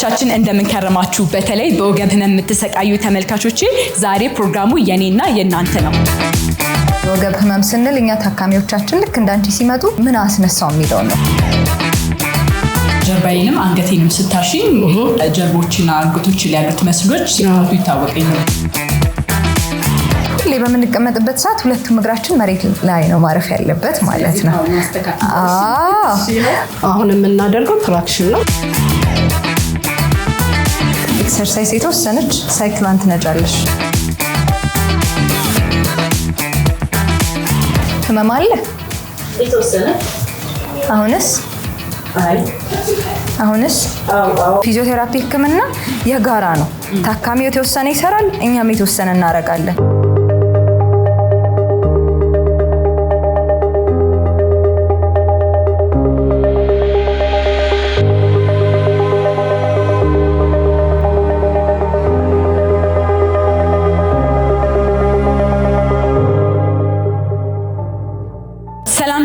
ተመልካቾቻችን እንደምን ከረማችሁ? በተለይ በወገብ ህመም የምትሰቃዩ ተመልካቾቼ ዛሬ ፕሮግራሙ የኔና የናንተ ነው። ወገብ ህመም ስንል እኛ ታካሚዎቻችን ልክ እንዳንቺ ሲመጡ ምን አስነሳው የሚለው ነው። ጀርባዬንም አንገቴንም ስታሽኝ ጀርቦችና አንገቶች ላይ ያሉት መስሎች ሲታዩ ይታወቀኛል። ሁሌ በምንቀመጥበት ሰዓት ሁለቱም እግራችን መሬት ላይ ነው ማረፍ ያለበት ማለት ነው። አሁን የምናደርገው ትራክሽን ነው። ኤክሰርሳይዝ የተወሰነች ሳይክሏን ትነጃለሽ። ህመም አለ የተወሰነ አሁንስ ፊዚዮቴራፒ ህክምና የጋራ ነው። ታካሚው የተወሰነ ይሰራል፣ እኛም የተወሰነ እናደርጋለን።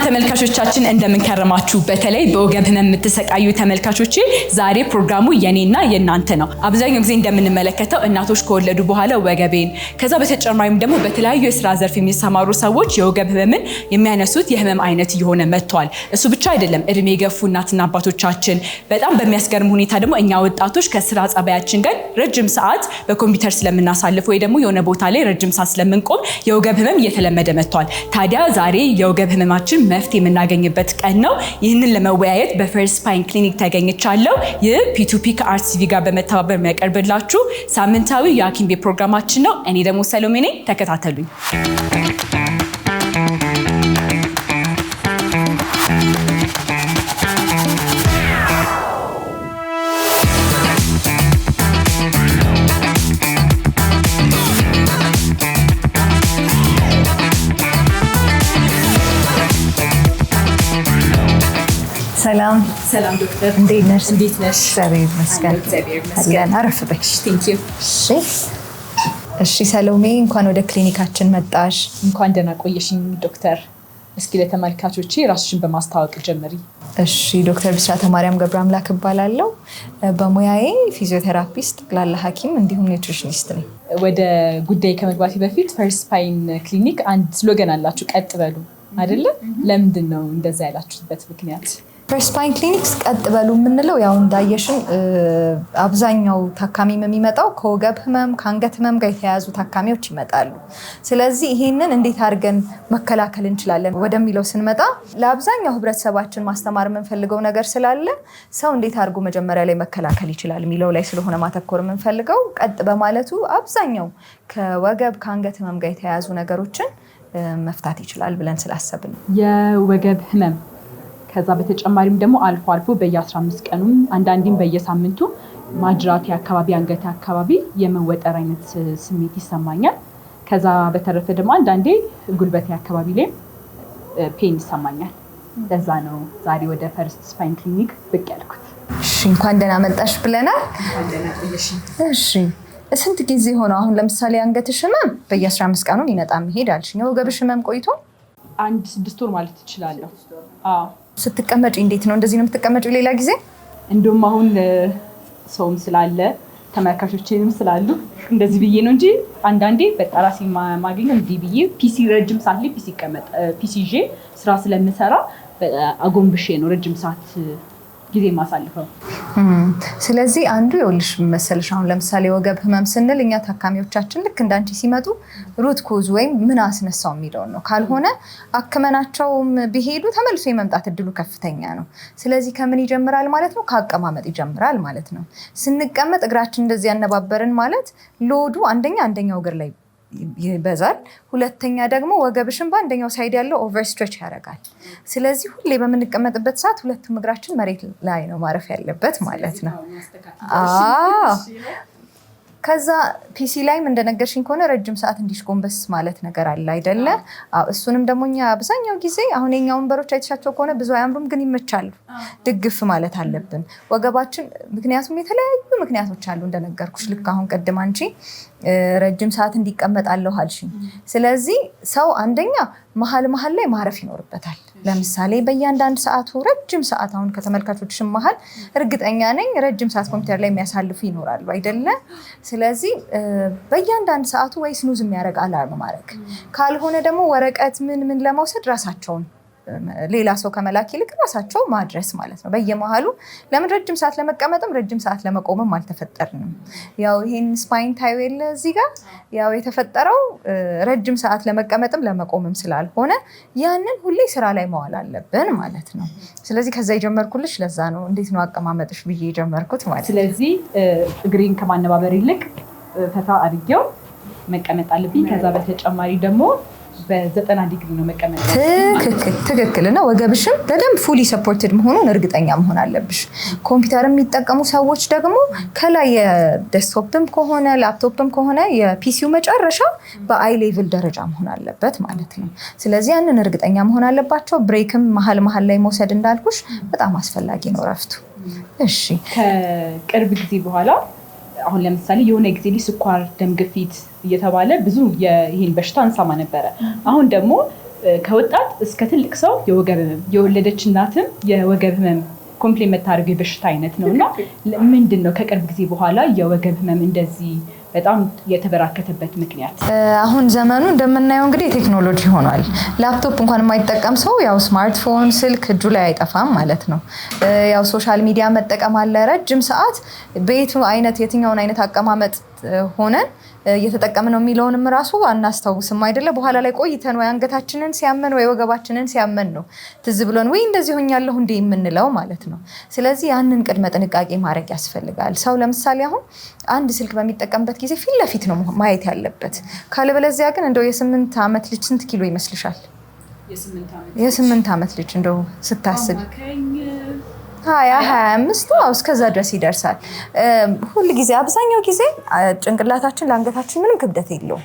ተመልካቾቻችን እንደምን ከረማችሁ? በተለይ በወገብ ህመም የምትሰቃዩ ተመልካቾቼ ዛሬ ፕሮግራሙ የኔና የናንተ ነው። አብዛኛው ጊዜ እንደምንመለከተው እናቶች ከወለዱ በኋላ ወገቤን ከዛ በተጨማሪም ደግሞ በተለያዩ የስራ ዘርፍ የሚሰማሩ ሰዎች የወገብ ህመምን የሚያነሱት የህመም አይነት እየሆነ መጥቷል። እሱ ብቻ አይደለም፣ እድሜ የገፉ እናትና አባቶቻችን በጣም በሚያስገርም ሁኔታ ደግሞ እኛ ወጣቶች ከስራ ጸባያችን ጋር ረጅም ሰዓት በኮምፒውተር ስለምናሳልፍ ወይ ደግሞ የሆነ ቦታ ላይ ረጅም ሰዓት ስለምንቆም የወገብ ህመም እየተለመደ መጥቷል። ታዲያ ዛሬ የወገብ ህመማችን መፍትሄ የምናገኝበት ቀን ነው። ይህንን ለመወያየት በፈርስት ስፓይን ክሊኒክ ተገኝቻለሁ። ይህ ፒ2ፒ ከአርሲቪ ጋር በመተባበር የሚያቀርብላችሁ ሳምንታዊ የሐኪም ቤት ፕሮግራማችን ነው። እኔ ደግሞ ሰሎሜ ነኝ። ተከታተሉኝ። ሰላም ዶክተር፣ እንዴት ነሽ? እግዚአብሔር ይመስገን። አለን አረፍ በይ። እሺ ሰሎሜ፣ እንኳን ወደ ክሊኒካችን መጣሽ። እንኳን ደህና ቆየሽኝ ዶክተር። እስኪ ለተመልካቾቼ ራስሽን በማስተዋወቅ ጀምሪ። እሺ ዶክተር ብስራተ ማርያም ገብረ አምላክ እባላለሁ። በሙያዬ ፊዚዮቴራፒስት፣ ጠቅላላ ሐኪም እንዲሁም ኒውትሪሽኒስት ነኝ። ወደ ጉዳይ ከመግባቴ በፊት ፈርስት ስፓይን ክሊኒክ አንድ ስሎገን አላችሁ፣ ቀጥ በሉ አይደለ? ለምንድን ነው እንደዛ ያላችሁበት ምክንያት? ፈርስት ስፓይን ክሊኒክስ ቀጥ በሉ የምንለው ያው እንዳየሽን አብዛኛው ታካሚ የሚመጣው ከወገብ ህመም ከአንገት ህመም ጋር የተያያዙ ታካሚዎች ይመጣሉ። ስለዚህ ይሄንን እንዴት አድርገን መከላከል እንችላለን ወደሚለው ስንመጣ ለአብዛኛው ህብረተሰባችን ማስተማር የምንፈልገው ነገር ስላለ ሰው እንዴት አድርጎ መጀመሪያ ላይ መከላከል ይችላል የሚለው ላይ ስለሆነ ማተኮር የምንፈልገው ቀጥ በማለቱ አብዛኛው ከወገብ ከአንገት ህመም ጋር የተያያዙ ነገሮችን መፍታት ይችላል ብለን ስላሰብን የወገብ ህመም ከዛ በተጨማሪም ደግሞ አልፎ አልፎ በየ15 ቀኑም አንዳንዴም በየሳምንቱ ማጅራቴ አካባቢ አንገቴ አካባቢ የመወጠር አይነት ስሜት ይሰማኛል። ከዛ በተረፈ ደግሞ አንዳንዴ ጉልበቴ አካባቢ ላይ ፔን ይሰማኛል። ለዛ ነው ዛሬ ወደ ፈርስት ስፓይን ክሊኒክ ብቅ ያልኩት። እሺ እንኳን ደህና መጣሽ ብለናል። እንኳን ደህና ቆየሽኝ። እሺ ስንት ጊዜ ሆነው አሁን ለምሳሌ አንገትሽ ህመም በየ15 ቀኑ ይመጣ መሄድ አልሽኝ። የወገብሽ ህመም ቆይቶ 6 ወር ማለት እችላለሁ። ስትቀመጪ እንዴት ነው? እንደዚህ ነው የምትቀመጪው? ሌላ ጊዜ እንደውም አሁን ሰውም ስላለ ተመልካቾችንም ስላሉ እንደዚህ ብዬ ነው እንጂ አንዳንዴ በጣራሲ ማገኘው እንዲህ ብዬ ፒሲ ረጅም ሰዓት ላይ ፒሲ ይዤ ስራ ስለምሰራ አጎንብሼ ነው ረጅም ሰዓት ጊዜ ማሳልፈው። ስለዚህ አንዱ ይኸውልሽ መሰለሽ አሁን ለምሳሌ ወገብ ህመም ስንል እኛ ታካሚዎቻችን ልክ እንዳንቺ ሲመጡ ሩት ኮዝ ወይም ምን አስነሳው የሚለውን ነው። ካልሆነ አክመናቸውም ቢሄዱ ተመልሶ የመምጣት እድሉ ከፍተኛ ነው። ስለዚህ ከምን ይጀምራል ማለት ነው? ከአቀማመጥ ይጀምራል ማለት ነው። ስንቀመጥ እግራችን እንደዚህ ያነባበርን ማለት ሎዱ አንደኛው እግር ላይ ይበዛል፣ ሁለተኛ ደግሞ ወገብሽን በአንደኛው ሳይድ ያለው ኦቨር ስትሬች ያደርጋል። ስለዚህ ሁሌ በምንቀመጥበት ሰዓት ሁለቱም እግራችን መሬት ላይ ነው ማረፍ ያለበት ማለት ነው። ከዛ ፒሲ ላይም እንደነገርሽኝ ከሆነ ረጅም ሰዓት እንዲሽጎንበስ ማለት ነገር አለ አይደለ? እሱንም ደግሞ እኛ አብዛኛው ጊዜ አሁን የኛ ወንበሮች አይተሻቸው ከሆነ ብዙ አያምሩም፣ ግን ይመቻሉ። ድግፍ ማለት አለብን ወገባችን። ምክንያቱም የተለያዩ ምክንያቶች አሉ እንደነገርኩሽ። ልክ አሁን ቅድም አንቺ ረጅም ሰዓት እንዲቀመጥ አለሁ አልሽኝ። ስለዚህ ሰው አንደኛ መሀል ላይ ማረፍ ይኖርበታል። ለምሳሌ በእያንዳንዱ ሰዓቱ ረጅም ሰዓት አሁን ከተመልካቾችም መሀል እርግጠኛ ነኝ ረጅም ሰዓት ኮምፒውተር ላይ የሚያሳልፉ ይኖራሉ አይደለ? ስለዚህ በእያንዳንዱ ሰዓቱ ወይ ስኑዝ የሚያደርግ አላርም ማድረግ ካልሆነ ደግሞ ወረቀት ምን ለመውሰድ ራሳቸውን ሌላ ሰው ከመላክ ይልቅ ራሳቸው ማድረስ ማለት ነው። በየመሃሉ ለምን ረጅም ሰዓት ለመቀመጥም ረጅም ሰዓት ለመቆምም አልተፈጠርንም። ያው ይሄን ስፓይን ታዩ የለ እዚህ ጋር ያው የተፈጠረው ረጅም ሰዓት ለመቀመጥም ለመቆምም ስላልሆነ ያንን ሁሌ ስራ ላይ መዋል አለብን ማለት ነው። ስለዚህ ከዛ የጀመርኩልሽ ለዛ ነው። እንዴት ነው አቀማመጥሽ ብዬ የጀመርኩት ማለት ነው። ስለዚህ እግሬን ከማነባበር ይልቅ ፈታ አድርጌው መቀመጥ አለብኝ። ከዛ በተጨማሪ ደግሞ በ90 ዲግሪ ነው መቀመጥ። ትክክል እና ወገብሽም በደንብ ፉሊ ሰፖርትድ መሆኑን እርግጠኛ መሆን አለብሽ። ኮምፒውተር የሚጠቀሙ ሰዎች ደግሞ ከላይ የዴስክቶፕም ከሆነ ላፕቶፕም ከሆነ የፒሲው መጨረሻ በአይ ሌቭል ደረጃ መሆን አለበት ማለት ነው። ስለዚህ ያንን እርግጠኛ መሆን አለባቸው። ብሬክም መሀል ላይ መውሰድ እንዳልኩሽ በጣም አስፈላጊ ነው ረፍቱ። እሺ ከቅርብ ጊዜ በኋላ አሁን ለምሳሌ የሆነ ጊዜ ላይ ስኳር፣ ደም ግፊት እየተባለ ብዙ ይሄን በሽታ እንሰማ ነበረ። አሁን ደግሞ ከወጣት እስከ ትልቅ ሰው የወገብ ህመም፣ የወለደች እናትም የወገብ ህመም ኮምፕሌን የምታደርገው የበሽታ አይነት ነው እና ምንድን ነው ከቅርብ ጊዜ በኋላ የወገብ ህመም እንደዚህ በጣም የተበራከተበት ምክንያት? አሁን ዘመኑ እንደምናየው እንግዲህ ቴክኖሎጂ ሆኗል። ላፕቶፕ እንኳን የማይጠቀም ሰው ያው ስማርትፎን ስልክ እጁ ላይ አይጠፋም ማለት ነው። ያው ሶሻል ሚዲያ መጠቀም አለ ረጅም ሰዓት የትኛውን አይነት አቀማመጥ ሆነን እየተጠቀምን ነው የሚለውንም ራሱ አናስታውስም አይደለ? በኋላ ላይ ቆይተን ወይ አንገታችንን ሲያመን ወይ ወገባችንን ሲያመን ነው ትዝ ብሎን ወይ እንደዚህ ሆኛለሁ እንዴ የምንለው ማለት ነው። ስለዚህ ያንን ቅድመ ጥንቃቄ ማድረግ ያስፈልጋል። ሰው ለምሳሌ አሁን አንድ ስልክ በሚጠቀምበት ጊዜ ፊት ለፊት ነው ማየት ያለበት። ካለበለዚያ ግን እንደው የ8 ዓመት ልጅ ስንት ኪሎ ይመስልሻል? የ8 ዓመት ልጅ እንደው ስታስብ 25 እስከዛ ድረስ ይደርሳል። ሁል ጊዜ አብዛኛው ጊዜ ጭንቅላታችን ለአንገታችን ምንም ክብደት የለውም።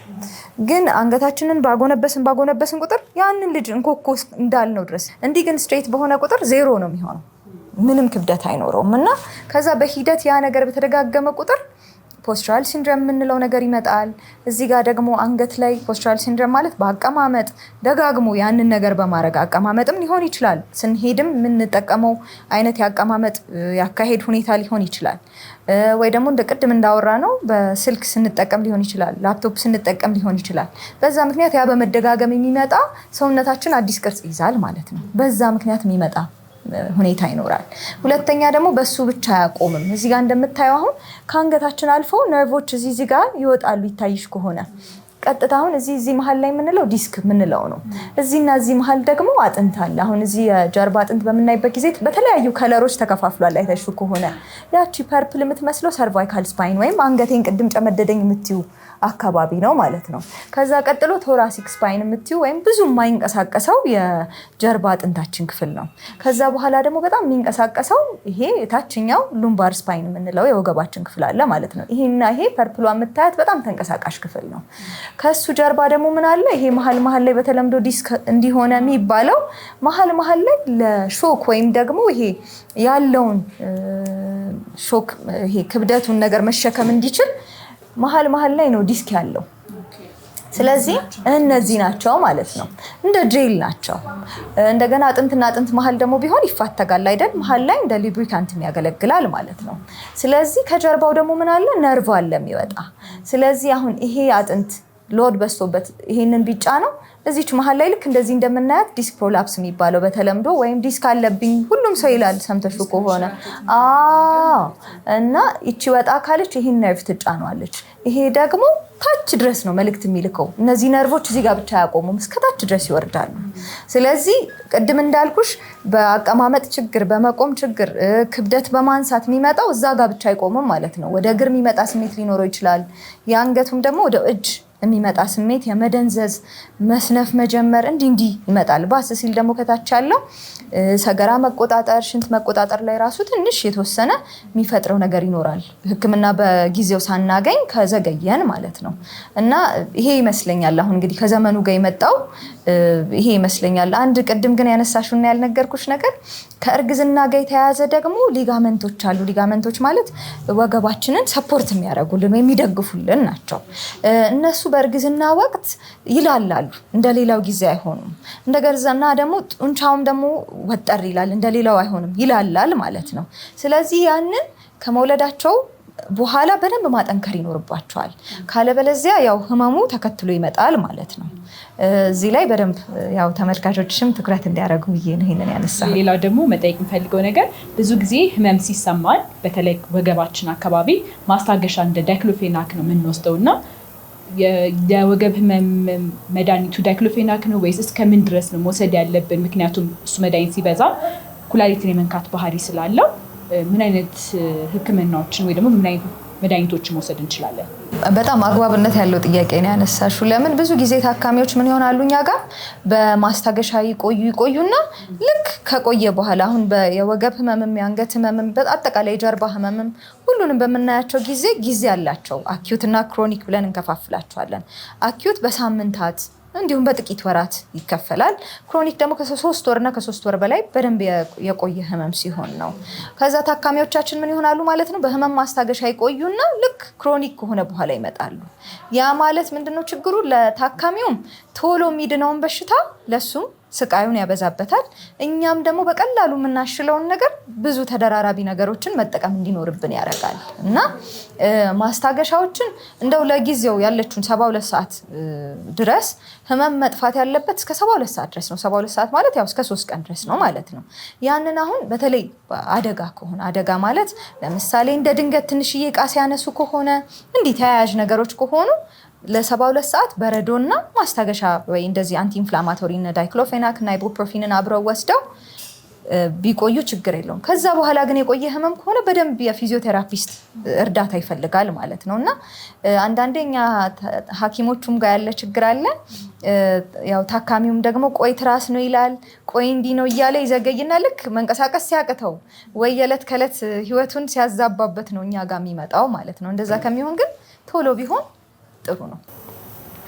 ግን አንገታችንን ባጎነበስን ቁጥር ያንን ልጅ እንኮኮ እንዳልነው ድረስ እንዲህ ግን ስትሬት በሆነ ቁጥር ዜሮ ነው የሚሆነው። ምንም ክብደት አይኖረውም እና ከዛ በሂደት ያ ነገር በተደጋገመ ቁጥር ፖስቸራል ሲንድሮም የምንለው ነገር ይመጣል። እዚህ ጋር ደግሞ አንገት ላይ ፖስቸራል ሲንድሮም ማለት በአቀማመጥ ደጋግሞ ያንን ነገር በማድረግ አቀማመጥም ሊሆን ይችላል። ስንሄድም የምንጠቀመው አይነት የአቀማመጥ ያካሄድ ሁኔታ ሊሆን ይችላል። ወይ ደግሞ እንደ ቅድም እንዳወራ ነው በስልክ ስንጠቀም ሊሆን ይችላል፣ ላፕቶፕ ስንጠቀም ሊሆን ይችላል። በዛ ምክንያት ያ በመደጋገም የሚመጣ ሰውነታችን አዲስ ቅርጽ ይዛል ማለት ነው። በዛ ምክንያት የሚመጣ ሁኔታ ይኖራል። ሁለተኛ ደግሞ በሱ ብቻ አያቆምም። እዚህ ጋር እንደምታየው አሁን ከአንገታችን አልፎ ነርቮች እዚህ ጋር ይወጣሉ። ይታይሽ ከሆነ ቀጥታ አሁን እዚህ መሀል ላይ የምንለው ዲስክ የምንለው ነው። እዚህና እዚህ መሀል ደግሞ አጥንት አለ። አሁን እዚህ የጀርባ አጥንት በምናይበት ጊዜ በተለያዩ ከለሮች ተከፋፍሏል። አይተሹ ከሆነ ያቺ ፐርፕል የምትመስለው ሰርቫይካል ስፓይን ወይም አንገቴን ቅድም ጨመደደኝ የምትዩ አካባቢ ነው ማለት ነው። ከዛ ቀጥሎ ቶራሲክ ስፓይን የምትዩ ወይም ብዙ የማይንቀሳቀሰው የጀርባ አጥንታችን ክፍል ነው። ከዛ በኋላ ደግሞ በጣም የሚንቀሳቀሰው ይሄ የታችኛው ሉምባር ስፓይን የምንለው የወገባችን ክፍል አለ ማለት ነው። ይሄና ይሄ ፐርፕሏ የምታያት በጣም ተንቀሳቃሽ ክፍል ነው። ከሱ ጀርባ ደግሞ ምን አለ? ይሄ መሀል ላይ በተለምዶ ዲስክ እንዲሆነ የሚባለው መሀል ላይ ለሾክ ወይም ደግሞ ይሄ ያለውን ሾክ ይሄ ክብደቱን ነገር መሸከም እንዲችል መሀል ላይ ነው ዲስክ ያለው። ስለዚህ እነዚህ ናቸው ማለት ነው። እንደ ጄል ናቸው። እንደገና አጥንትና አጥንት መሀል ደግሞ ቢሆን ይፋተጋል አይደል? መሀል ላይ እንደ ሉብሪካንት ያገለግላል ማለት ነው። ስለዚህ ከጀርባው ደግሞ ምን አለ? ነርቭ አለ የሚወጣ። ስለዚህ አሁን ይሄ አጥንት ሎድ በስቶበት ይሄንን ቢጫ ነው እዚች መሀል ላይ ልክ እንደዚህ እንደምናያት ዲስክ ፕሮላፕስ የሚባለው በተለምዶ ወይም ዲስክ አለብኝ ሁሉም ሰው ይላል ሰምተሹ ከሆነ እና ይቺ ወጣ ካለች ይሄን ነርቭ ትጫኗለች። ይሄ ደግሞ ታች ድረስ ነው መልእክት የሚልከው። እነዚህ ነርቮች እዚህ ጋር ብቻ አያቆሙም፣ እስከ ታች ድረስ ይወርዳሉ። ስለዚህ ቅድም እንዳልኩሽ በአቀማመጥ ችግር፣ በመቆም ችግር፣ ክብደት በማንሳት የሚመጣው እዛ ጋር ብቻ አይቆምም ማለት ነው። ወደ እግር የሚመጣ ስሜት ሊኖረው ይችላል። የአንገቱም ደግሞ ወደ እጅ የሚመጣ ስሜት የመደንዘዝ መስነፍ መጀመር እንዲህ ይመጣል። ባስ ሲል ደግሞ ከታች ያለው ሰገራ መቆጣጠር፣ ሽንት መቆጣጠር ላይ ራሱ ትንሽ የተወሰነ የሚፈጥረው ነገር ይኖራል። ሕክምና በጊዜው ሳናገኝ ከዘገየን ማለት ነው። እና ይሄ ይመስለኛል አሁን እንግዲህ ከዘመኑ ጋር የመጣው ይሄ ይመስለኛል። አንድ ቅድም ግን ያነሳሽውና ያልነገርኩሽ ነገር ከእርግዝና ጋር የተያያዘ ደግሞ ሊጋመንቶች አሉ። ሊጋመንቶች ማለት ወገባችንን ሰፖርት የሚያደርጉልን ወይም የሚደግፉልን ናቸው። እነሱ በእርግዝና ወቅት ይላላሉ፣ እንደሌላው ጊዜ አይሆኑም። እንደገርዛና ደግሞ ጡንቻውም ደግሞ ወጠር ይላል፣ እንደሌላው አይሆንም፣ ይላላል ማለት ነው። ስለዚህ ያንን ከመውለዳቸው በኋላ በደንብ ማጠንከር ይኖርባቸዋል። ካለበለዚያ ያው ህመሙ ተከትሎ ይመጣል ማለት ነው። እዚህ ላይ በደንብ ያው ተመልካቾችም ትኩረት እንዲያደርጉ ብዬ ነው ይሄንን ያነሳው። ሌላው ደግሞ መጠየቅ የምፈልገው ነገር ብዙ ጊዜ ህመም ሲሰማን በተለይ ወገባችን አካባቢ ማስታገሻ እንደ ዳይክሎፌናክ ነው የምንወስደው እና የወገብ ህመም መድኃኒቱ ዳይክሎፌናክ ነው ወይስ እስከምን ድረስ ነው መውሰድ ያለብን? ምክንያቱም እሱ መድኃኒት ሲበዛ ኩላሊትን የመንካት ባህሪ ስላለው ምን አይነት ህክምናዎችን ወይ ደግሞ ምን አይነት መድኃኒቶችን መውሰድ እንችላለን? በጣም አግባብነት ያለው ጥያቄ ነው ያነሳሽው። ለምን ብዙ ጊዜ ታካሚዎች ምን ይሆናሉ እኛ ጋር በማስታገሻ ይቆዩና ልክ ከቆየ በኋላ አሁን የወገብ ህመምም የአንገት ህመምም በአጠቃላይ የጀርባ ህመምም ሁሉንም በምናያቸው ጊዜ አላቸው። አኪዩት እና ክሮኒክ ብለን እንከፋፍላቸዋለን። አኪዩት በሳምንታት እንዲሁም በጥቂት ወራት ይከፈላል። ክሮኒክ ደግሞ ከ3 ወርና ከ3 ወር በላይ በደንብ የቆየ ህመም ሲሆን ነው። ከዛ ታካሚዎቻችን ምን ይሆናሉ ማለት ነው በህመም ማስታገሻ ይቆዩና ልክ ክሮኒክ ከሆነ በኋላ ይመጣሉ። ያ ማለት ምንድነው ችግሩ? ለታካሚውም ቶሎ የሚድነውን በሽታ ለሱም ስቃዩን ያበዛበታል። እኛም ደግሞ በቀላሉ የምናሽለውን ነገር ብዙ ተደራራቢ ነገሮችን መጠቀም እንዲኖርብን ያደርጋል እና ማስታገሻዎችን እንደው ለጊዜው ያለችውን 72 ሰዓት ድረስ ህመም መጥፋት ያለበት እስከ 72 ሰዓት ድረስ ነው። 72 ሰዓት ማለት ያው እስከ 3 ቀን ድረስ ነው ማለት ነው። ያንን አሁን በተለይ አደጋ ከሆነ አደጋ ማለት ለምሳሌ እንደ ድንገት ትንሽዬ ዕቃ ሲያነሱ ከሆነ እንዲህ ተያያዥ ነገሮች ከሆኑ ለ72 ሰዓት በረዶና ማስታገሻ ወይ እንደዚህ አንቲ ኢንፍላማቶሪ እና ዳይክሎፌናክ እና ኢቡፕሮፊንን አብረው ወስደው ቢቆዩ ችግር የለውም። ከዛ በኋላ ግን የቆየ ህመም ከሆነ በደንብ የፊዚዮቴራፒስት እርዳታ ይፈልጋል ማለት ነው እና አንዳንዴኛ ሐኪሞቹም ጋር ያለ ችግር አለ። ያው ታካሚውም ደግሞ ቆይ ትራስ ነው ይላል፣ ቆይ እንዲህ ነው እያለ ይዘገይና ልክ መንቀሳቀስ ሲያቅተው ወይ የዕለት ከዕለት ህይወቱን ሲያዛባበት ነው እኛ ጋር የሚመጣው ማለት ነው። እንደዛ ከሚሆን ግን ቶሎ ቢሆን ጥሩ ነው።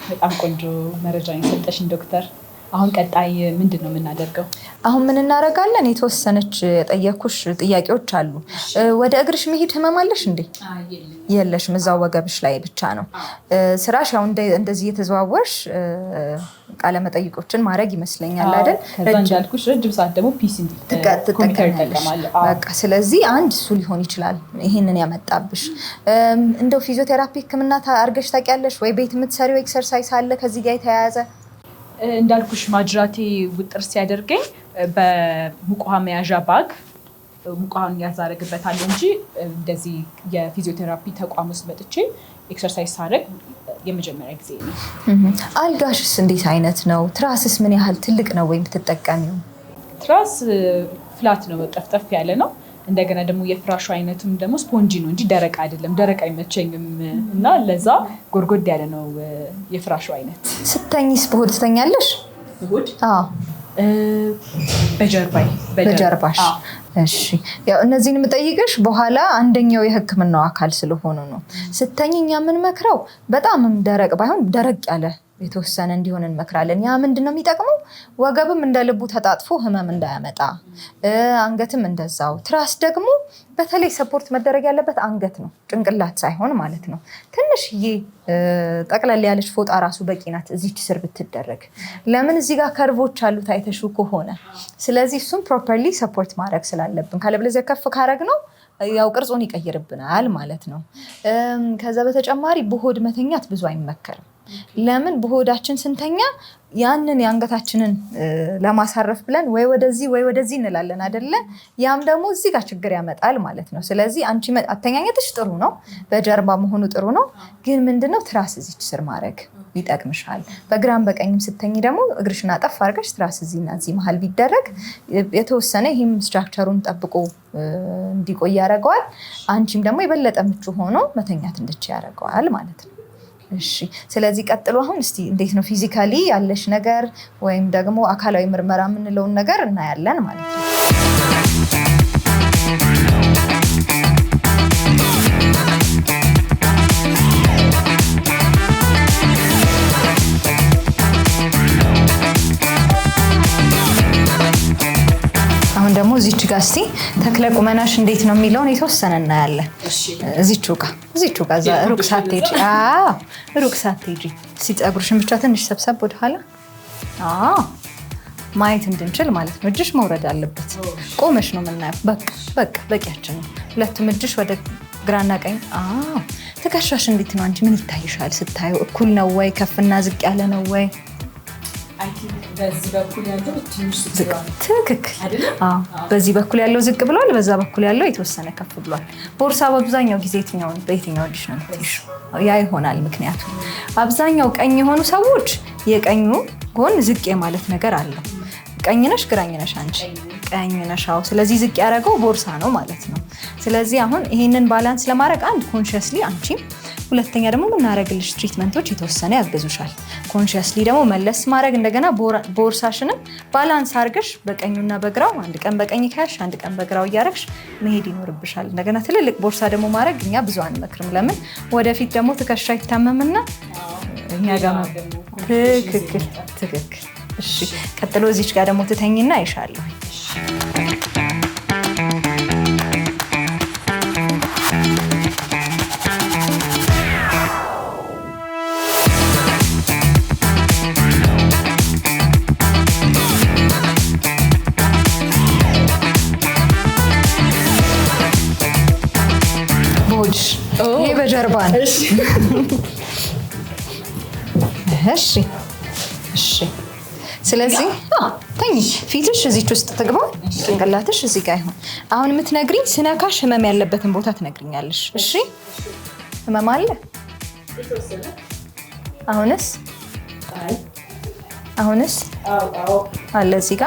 በጣም ቆንጆ መረጃ የሰጠሽን ዶክተር። አሁን ቀጣይ ምንድን ነው የምናደርገው? አሁን ምን እናደርጋለን? የተወሰነች የጠየኩሽ ጥያቄዎች አሉ። ወደ እግርሽ መሄድ ህመም አለሽ እንዴ? የለሽም፣ እዛው ወገብሽ ላይ ብቻ ነው ስራሽ። ያው እንደዚህ የተዘዋወርሽ ቃለ መጠይቆችን ማድረግ ይመስለኛል አይደል? ከዛ እንዳልኩሽ ረጅም ሰዓት ደግሞ ፒሲ ትጠቀማለሽ። በቃ ስለዚህ አንድ እሱ ሊሆን ይችላል ይሄንን ያመጣብሽ። እንደው ፊዚዮቴራፒ ህክምና አድርገሽ ታውቂያለሽ ወይ? ቤት የምትሰሪው ኤክሰርሳይዝ አለ ከዚህ ጋር የተያያዘ? እንዳልኩሽ ማጅራቴ ውጥር ሲያደርገኝ በሙቅ ውሃ መያዣ ባግ ሙቅ ውሃን ያዛረግበታለሁ እንጂ እንደዚህ የፊዚዮቴራፒ ተቋም ውስጥ መጥቼ ኤክሰርሳይዝ ሳደርግ የመጀመሪያ ጊዜ ነው። አልጋሽስ እንዴት አይነት ነው? ትራስስ ምን ያህል ትልቅ ነው ወይም ትጠቀሚው? ትራስ ፍላት ነው፣ ጠፍጠፍ ያለ ነው። እንደገና ደግሞ የፍራሹ አይነቱም ደግሞ ስፖንጂ ነው እንጂ ደረቅ አይደለም። ደረቅ አይመቸኝም እና ለዛ ጎርጎድ ያለ ነው የፍራሹ አይነት። ስተኝስ በሆድ ትተኛለሽ? በሆድ? አዎ። በጀርባሽ? እሺ። ያው እነዚህን የምጠይቅሽ በኋላ አንደኛው የህክምናው አካል ስለሆኑ ነው። ስተኝ እኛ የምንመክረው በጣምም ደረቅ ባይሆን ደረቅ ያለ የተወሰነ እንዲሆን እንመክራለን። ያ ምንድነው የሚጠቅመው? ወገብም እንደ ልቡ ተጣጥፎ ህመም እንዳያመጣ፣ አንገትም እንደዛው። ትራስ ደግሞ በተለይ ሰፖርት መደረግ ያለበት አንገት ነው፣ ጭንቅላት ሳይሆን ማለት ነው። ትንሽዬ ጠቅለል ያለች ፎጣ ራሱ በቂ ናት እዚች ስር ብትደረግ። ለምን እዚህ ጋር ከርቮች አሉት አይተሹ ከሆነ። ስለዚህ እሱም ፕሮፐርሊ ሰፖርት ማድረግ ስላለብን፣ ካለበለዚያ ከፍ ካረግ ነው ያው ቅርጹን ይቀይርብናል ማለት ነው። ከዛ በተጨማሪ በሆድ መተኛት ብዙ አይመከርም። ለምን? በሆዳችን ስንተኛ ያንን የአንገታችንን ለማሳረፍ ብለን ወይ ወደዚህ እንላለን አይደለ? ያም ደግሞ እዚህ ጋር ችግር ያመጣል ማለት ነው። ስለዚህ አንቺ አተኛኘትሽ ጥሩ ነው፣ በጀርባ መሆኑ ጥሩ ነው። ግን ምንድነው ትራስ እዚች ስር ማድረግ ይጠቅምሻል። በግራም በቀኝም ስተኝ ደግሞ እግርሽን አጠፍ አድርገሽ ትራስ እዚህና እዚህ መሀል ቢደረግ የተወሰነ ይህም ስትራክቸሩን ጠብቆ እንዲቆይ ያደርገዋል። አንቺም ደግሞ የበለጠ ምቹ ሆኖ መተኛት እንድትችይ ያደርገዋል ማለት ነው። እሺ፣ ስለዚህ ቀጥሎ አሁን እስቲ እንዴት ነው ፊዚካሊ ያለሽ ነገር ወይም ደግሞ አካላዊ ምርመራ የምንለውን ነገር እናያለን ማለት ነው። አሁን ደግሞ እዚች ጋር እስቲ ተክለ ቁመናሽ እንዴት ነው የሚለውን የተወሰነ እናያለን። እዚቹ ጋር ሩቅ ሳትሄጂ ሩቅ ሳትሄጂ እስቲ ፀጉርሽን ብቻ ትንሽ ሰብሰብ ወደኋላ ማየት እንድንችል ማለት ነው። እጅሽ መውረድ አለበት። ቆመሽ ነው የምናየው። በቃ በቂያችን ነው። ሁለቱም እጅሽ ወደ ግራና ቀኝ። ትከሻሽ እንዴት ነው አንቺ? ምን ይታይሻል ስታዩ? እኩል ነው ወይ? ከፍና ዝቅ ያለ ነው ወይ? ትክክል። በዚህ በኩል ያለው ዝቅ ብሏል፣ በዛ በኩል ያለው የተወሰነ ከፍ ብሏል። ቦርሳ በአብዛኛው ጊዜ በየትኛው እጅሽ ነው የምትይዥው? ያ ይሆናል ምክንያቱ። አብዛኛው ቀኝ የሆኑ ሰዎች የቀኙ ጎን ዝቅ የማለት ነገር አለው። ቀኝ ነሽ ግራኝ ነሽ አንቺ? ቀኝ ነሽ። ስለዚህ ዝቅ ያደረገው ቦርሳ ነው ማለት ነው። ስለዚህ አሁን ይሄንን ባላንስ ለማድረግ አንድ ኮንሺየስሊ አንቺም፣ ሁለተኛ ደግሞ የምናደርግልሽ ትሪትመንቶች የተወሰነ ያግዙሻል። ኮንሺየስሊ ደግሞ መለስ ማድረግ እንደገና ቦርሳሽንም ባላንስ አድርገሽ በቀኙና በግራው አንድ ቀን በቀኝ ካሽ አንድ ቀን በግራው እያደረግሽ መሄድ ይኖርብሻል። እንደገና ትልልቅ ቦርሳ ደግሞ ማድረግ እኛ ብዙ አንመክርም። ለምን ወደፊት ደግሞ ትከሻ ይታመምና እኛ ጋር ትክክል። እሺ ቀጥሎ እዚች ጋር ደግሞ ትተኝና አይሻለሁ። ቦጅ ይሄ በጀርባ ነው። እሺ ስለዚህ ተኝ። ፊትሽ እዚች ውስጥ ትግባ፣ ጭንቅላትሽ እዚህ ጋር ይሁን። አሁን የምትነግሪኝ ስነካሽ ህመም ያለበትን ቦታ ትነግሪኛለሽ። እሺ ህመም አለ? አሁንስ አለ? እዚህ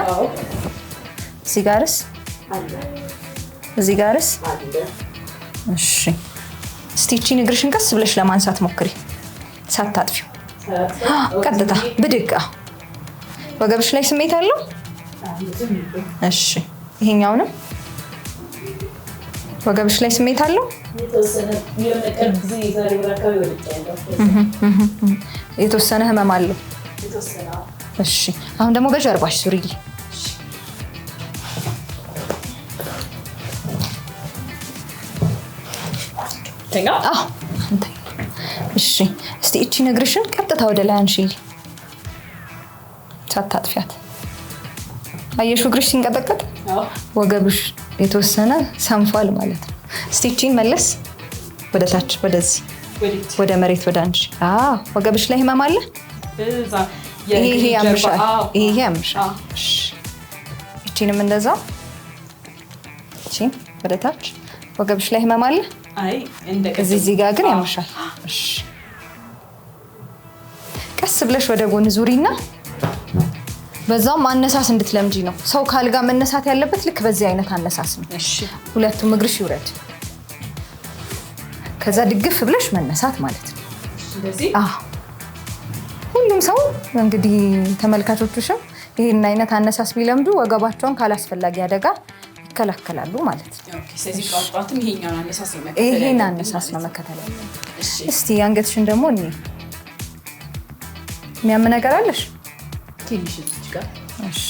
ጋርስ? እዚህ ጋርስ? እሺ እስቲ እቺን እግርሽን ቀስ ብለሽ ለማንሳት ሞክሪ፣ ሳታጥፊው ቀጥታ ብድግ። ወገብሽ ላይ ስሜት አለው? እሺ ይሄኛውንም ወገብሽ ላይ ስሜት አለው? የተወሰነ ህመም አለው። እሺ አሁን ደግሞ በጀርባሽ ዙሪልኝ። እሺ እስቲ እቺን እግርሽን ቀጥታ ወደ ላይ አንሺልኝ፣ ሳታጥፊያት። አየሽው እግርሽ ሲንቀጠቀጥ ወገብሽ የተወሰነ ሰንፏል ማለት ነው። እስቲ እቺን መለስ ወደ ታች፣ ወደዚህ ወደ መሬት ወደ አንቺ። ወገብሽ ላይ ህመም አለ? ይሄ ያምሻል። እሺ እቺንም እንደዛው። እቺን ወደ ታች። ወገብሽ ላይ ህመም አለ? እዚህ ጋር ግን ያምሻል። እሺ ቀስ ብለሽ ወደ ጎን ዙሪና በዛውም አነሳስ እንድትለምጂ ነው። ሰው ካልጋ መነሳት ያለበት ልክ በዚህ አይነት አነሳስ ነው። ሁለቱም እግርሽ ይውረድ፣ ከዛ ድግፍ ብለሽ መነሳት ማለት ነው። ሁሉም ሰው እንግዲህ ተመልካቾችሽም ይሄን አይነት አነሳስ ቢለምዱ ወገባቸውን ካላስፈላጊ አደጋ ይከላከላሉ ማለት ነው። ይሄን አነሳስ ነው መከተል ያለብን። እስቲ አንገትሽን ደግሞ እኔ የሚያም ነገር አለሽ? እሺ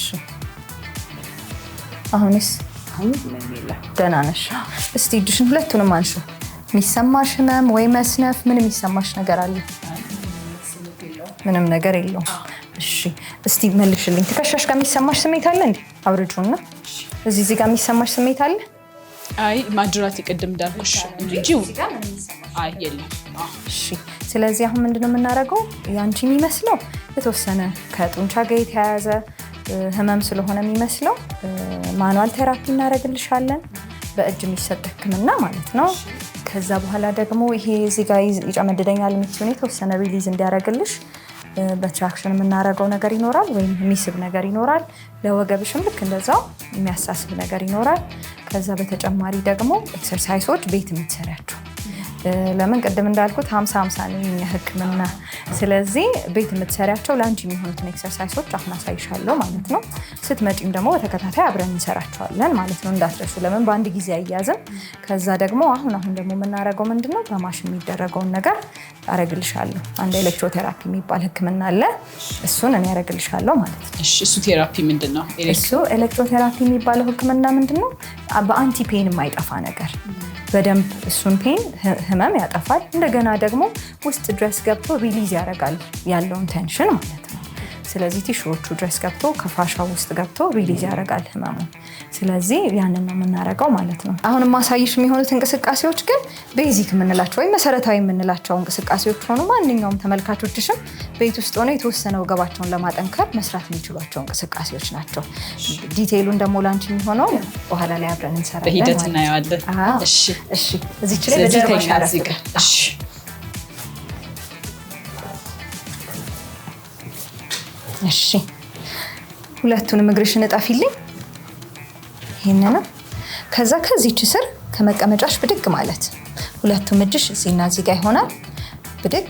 አሁንስ ደህና ነሽ? እስቲ እጅሽን ሁለቱንም አንሹ። የሚሰማሽ ህመም ወይ መስነፍ ምን የሚሰማሽ ነገር አለ? ምንም ነገር የለውም። እሺ እስቲ መልሽልኝ። ትከሻሽ ጋር የሚሰማሽ ስሜት አለ እንዴ? አውርጁና እዚህ ጋር የሚሰማሽ ስሜት አለ? አይ ማጅራት ይቀድም እንዳልኩሽ እንጂ አይ የለም። እሺ ስለዚህ አሁን ምንድነው የምናደርገው? ያንቺ የሚመስለው የተወሰነ ከጡንቻ ጋር የተያያዘ ህመም ስለሆነ የሚመስለው ማኑዋል ቴራፒ እናደርግልሻለን፣ በእጅ የሚሰጥ ህክምና ማለት ነው። ከዛ በኋላ ደግሞ ይሄ እዚህ ጋር ይጨመድደኛል የምትሆን የተወሰነ ሪሊዝ እንዲያደርግልሽ በትራክሽን የምናደርገው ነገር ይኖራል፣ ወይም የሚስብ ነገር ይኖራል። ለወገብሽም ልክ እንደዛው የሚያሳስብ ነገር ይኖራል። ከዛ በተጨማሪ ደግሞ ኤክሰርሳይሶች ቤት የምትሰሪያቸው ለምን ቅድም እንዳልኩት 50-50 ነው የኛ ህክምና። ስለዚህ ቤት የምትሰሪያቸው ላንቺ የሚሆኑትን ኤክሰርሳይሶች አሁን አሳይሻለሁ ማለት ነው። ስትመጪም ደግሞ በተከታታይ አብረን እንሰራቸዋለን ማለት ነው። እንዳትረሱ፣ ለምን በአንድ ጊዜ አያዝም። ከዛ ደግሞ አሁን ደግሞ የምናደርገው ምንድነው በማሽን የሚደረገውን ነገር አረግልሻለሁ። አንድ ኤሌክትሮቴራፒ የሚባል ህክምና አለ። እሱን እኔ አረግልሻለሁ ማለት ነው። እሺ፣ እሱ ቴራፒ ምንድነው? እሱ ኤሌክትሮቴራፒ የሚባለው ህክምና ምንድነው በአንቲ ፔን የማይጠፋ ነገር በደንብ እሱን ፔን ህመም ያጠፋል። እንደገና ደግሞ ውስጥ ድረስ ገብቶ ሪሊዝ ያደርጋል ያለውን ቴንሽን ማለት ነው። ስለዚህ ቲሹዎቹ ድረስ ገብቶ ከፋሻው ውስጥ ገብቶ ሪሊዝ ያደርጋል ህመሙ። ስለዚህ ያንን ነው የምናደርገው ማለት ነው። አሁን ማሳይሽ የሚሆኑት እንቅስቃሴዎች ግን ቤዚክ የምንላቸው ወይም መሰረታዊ የምንላቸው እንቅስቃሴዎች ሆኑ ማንኛውም ተመልካቾችሽም ቤት ውስጥ ሆነ የተወሰነ ወገባቸውን ለማጠንከር መስራት የሚችሏቸው እንቅስቃሴዎች ናቸው። ዲቴይሉን ደግሞ ላንቺ የሚሆነው በኋላ ላይ አብረን እንሰራለን፣ በሂደት እናየዋለን። እሺ እሺ። እዚች ላይ በጀርባሽ አረፍ። እሺ እሺ። ሁለቱንም እግርሽን እጠፊልኝ፣ ይሄንን። ከዛ ከዚህች ስር ከመቀመጫሽ ብድግ ማለት፣ ሁለቱም እጅሽ እዚህና እዚህ ጋር ይሆናል። ብድግ፣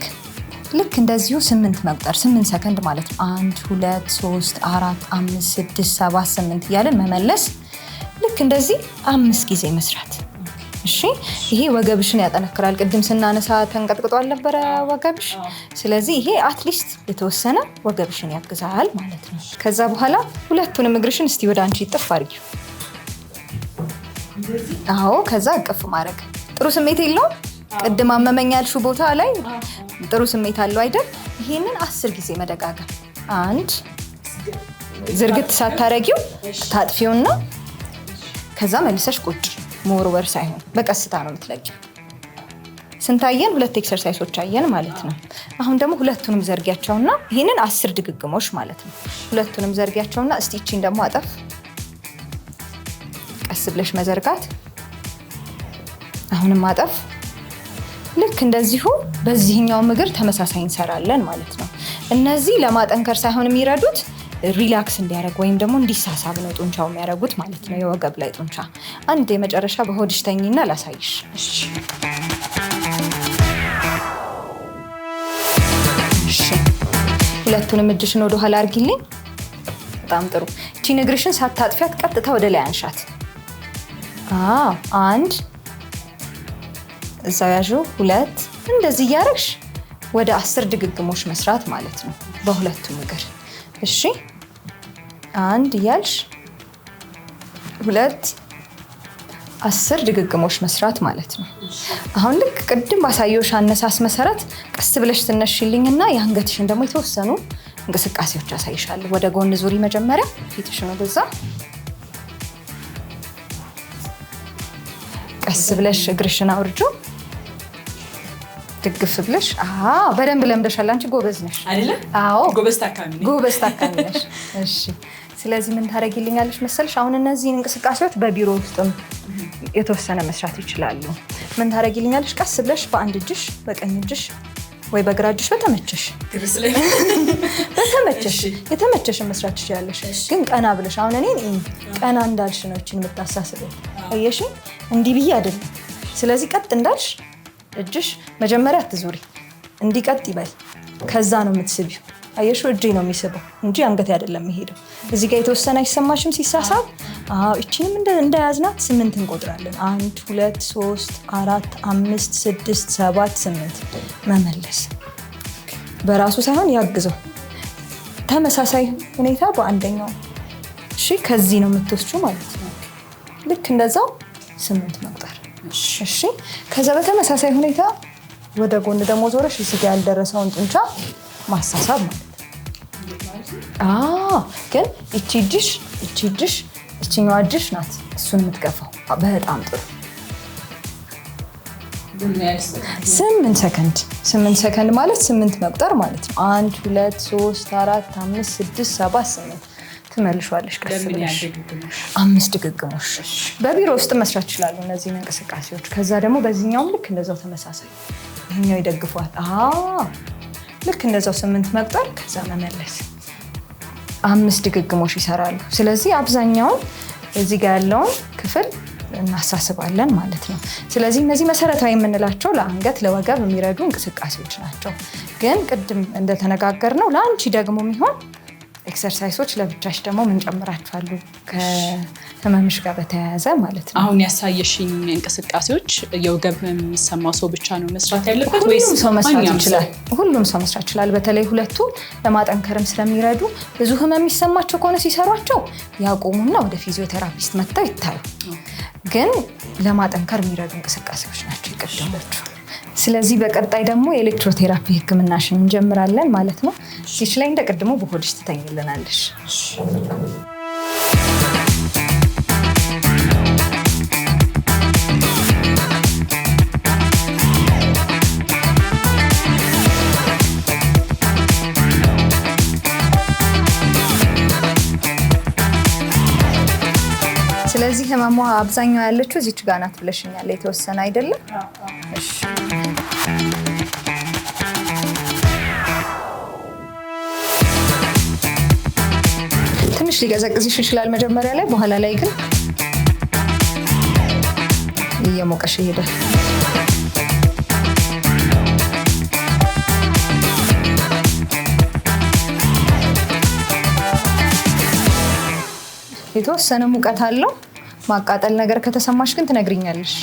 ልክ እንደዚሁ 8 መቁጠር፣ 8 ሰከንድ ማለት ነው። 1 2 3 4 5 6 7 8 እያለን መመለስ። ልክ እንደዚህ 5 ጊዜ መስራት። እሺ፣ ይሄ ወገብሽን ያጠነክራል። ቅድም ስናነሳ ተንቀጥቅጦ አልነበረ ወገብሽ? ስለዚህ ይሄ አትሊስት የተወሰነ ወገብሽን ያግዛል ማለት ነው። ከዛ በኋላ ሁለቱንም እግርሽን እስቲ ወደ አንቺ ጥፍ አድርጊው። አዎ፣ ከዛ እቅፍ ማድረግ። ጥሩ ስሜት የለውም? ቅድም አመመኝ ያልሽው ቦታ ላይ ጥሩ ስሜት አለው አይደል? ይሄንን 10 ጊዜ መደጋገም። አንድ ዝርግት ሳታረጊው ታጥፊውና ከዛ መልሰሽ ቁጭ፣ መወርወር ሳይሆን በቀስታ ነው የምትለቂው። ስንታየን 2 ኤክሰርሳይሶች አየን ማለት ነው። አሁን ደግሞ ሁለቱንም ዘርጊያቸውና ይሄንን 10 ድግግሞሽ ማለት ነው። ሁለቱንም ዘርጊያቸውና እስቲ እቺን ደግሞ አጠፍ፣ ቀስ ብለሽ መዘርጋት። አሁንም አጠፍ። ልክ እንደዚሁ በዚህኛው እግር ተመሳሳይ እንሰራለን ማለት ነው። እነዚህ ለማጠንከር ሳይሆን የሚረዱት ሪላክስ እንዲያደርግ ወይም ደግሞ እንዲሳሳብ ነው ጡንቻው የሚያደርጉት ማለት ነው፣ የወገብ ላይ ጡንቻ። አንድ የመጨረሻ በሆድሽ ተኝና ላሳይሽ። እሺ፣ ሁለቱንም እጅሽን ወደ ኋላ አድርጊልኝ። በጣም ጥሩ። እቺን እግርሽን ሳታጥፊያት ቀጥታ ወደ ላይ አንሻት። አንድ፣ እዛው ያዥው፣ 2፣ እንደዚህ እያደረግሽ ወደ 10 ድግግሞሽ መስራት ማለት ነው በሁለቱም እግር። እሺ፣ 1 እያልሽ 2 10 ድግግሞሽ መስራት ማለት ነው። አሁን ልክ ቅድም ባሳየሁሽ አነሳስ መሰረት ቀስ ብለሽ ትነሽልኝና የአንገትሽን ደግሞ የተወሰኑ እንቅስቃሴዎች አሳይሻለሁ። ወደ ጎን ዙሪ፣ መጀመሪያ ፊትሽን ወደዛ፣ ቀስ ብለሽ እግርሽን አውርጆ ድግፍ ብለሽ። በደንብ ለምደሻል። አንቺ ጎበዝ ነሽ አይደለ? አዎ፣ ጎበዝ ታካሚ ነሽ። እሺ፣ ስለዚህ ምን ታደርጊልኛለሽ መሰልሽ? አሁን እነዚህን እንቅስቃሴዎች በቢሮ ውስጥም የተወሰነ መስራት ይችላሉ። ምን ታደርጊልኛለሽ? ቀስ ብለሽ በአንድ እጅሽ፣ በቀኝ እጅሽ ወይ በግራ እጅሽ የተመቸሽን መስራት ትችላለሽ። ግን ቀና ብለሽ አሁን እኔን ቀና እንዳልሽ ነው እቺን የምታሳስበው። አየሽ? እንዲህ ብዬ አይደለም። ስለዚህ ቀጥ እንዳልሽ እጅሽ መጀመሪያ አትዙሪ፣ እንዲቀጥ ይበል። ከዛ ነው የምትስቢው። አየሽው? እጄ ነው የሚስበው እንጂ አንገቴ አይደለም የሚሄደው። እዚህ ጋር የተወሰነ አይሰማሽም ሲሳሳብ? እቺንም እንደያዝናት 8 እንቆጥራለን። 1 2 3 4 5 6 7 8 መመለስ በራሱ ሳይሆን ያግዘው። ተመሳሳይ ሁኔታ በአንደኛው። እሺ፣ ከዚህ ነው የምትወስጂው ማለት ነው። ልክ እንደዛው 8 መቁጠር። እሺ፣ ከዛ በተመሳሳይ ሁኔታ ወደ ጎን ደግሞ ዞረሽ እዚህ ጋር ያልደረሰውን ጡንቻ ማሳሳብ ማለት ነው። ግን እቺ እጅሽ እቺኛዋ እጅሽ ናት እሱን የምትገፋው። በጣም ጥሩ። 8 ሰከንድ ማለት 8 መቁጠር ማለት ነው። 1 2 3 4 5 6 7 8 ትመልሿለሽ ቀስ ብለሽ 5 ድግግሞሽ። በቢሮ ውስጥ መስራት ይችላሉ እነዚህን እንቅስቃሴዎች። ከዛ ደግሞ በዚህኛውም ልክ እንደዛው ተመሳሳይ፣ ይሄኛው ይደግፏል። ልክ እንደዛው 8 መቁጠር፣ ከዛ መመለስ 5 ድግግሞሽ ይሰራሉ። ስለዚህ አብዛኛውን እዚህ ጋር ያለውን ክፍል እናሳስባለን ማለት ነው። ስለዚህ እነዚህ መሰረታዊ የምንላቸው ለአንገት ለወገብ የሚረዱ እንቅስቃሴዎች ናቸው። ግን ቅድም እንደተነጋገርነው ለአንቺ ደግሞ የሚሆን ኤክሰርሳይሶች ለብቻሽ ደግሞ ምን ጨምራችኋሉ ከህመምሽ ጋር በተያያዘ ማለት ነው። አሁን ያሳየሽኝ እንቅስቃሴዎች የወገብ የሚሰማው ሰው ብቻ ነው መስራት ያለበት ወይስ ሁሉም ሰው መስራት ይችላል? ሁሉም ሰው መስራት ይችላል። በተለይ ሁለቱ ለማጠንከርም ስለሚረዱ ብዙ ህመም የሚሰማቸው ከሆነ ሲሰሯቸው ያቆሙና ወደ ፊዚዮቴራፒስት መጥተው ይታዩ። ግን ለማጠንከር የሚረዱ እንቅስቃሴዎች ናቸው የቀደሞቹ። ስለዚህ በቀጣይ ደግሞ የኤሌክትሮቴራፒ ህክምናሽን እንጀምራለን ማለት ነው። እዚች ላይ እንደ ቀድሞ በሆድሽ ትተኝልናለሽ። ስለዚህ ህመሟ አብዛኛው ያለችው እዚች ጋር ናት ብለሽኛል። የተወሰነ አይደለም? እሺ። ትንሽ ሊቀዘቅዝሽ ይችላል መጀመሪያ ላይ፣ በኋላ ላይ ግን እየሞቀሽ ይሄዳል። የተወሰነ ሙቀት አለው። ማቃጠል ነገር ከተሰማሽ ግን ትነግሪኛለሽ።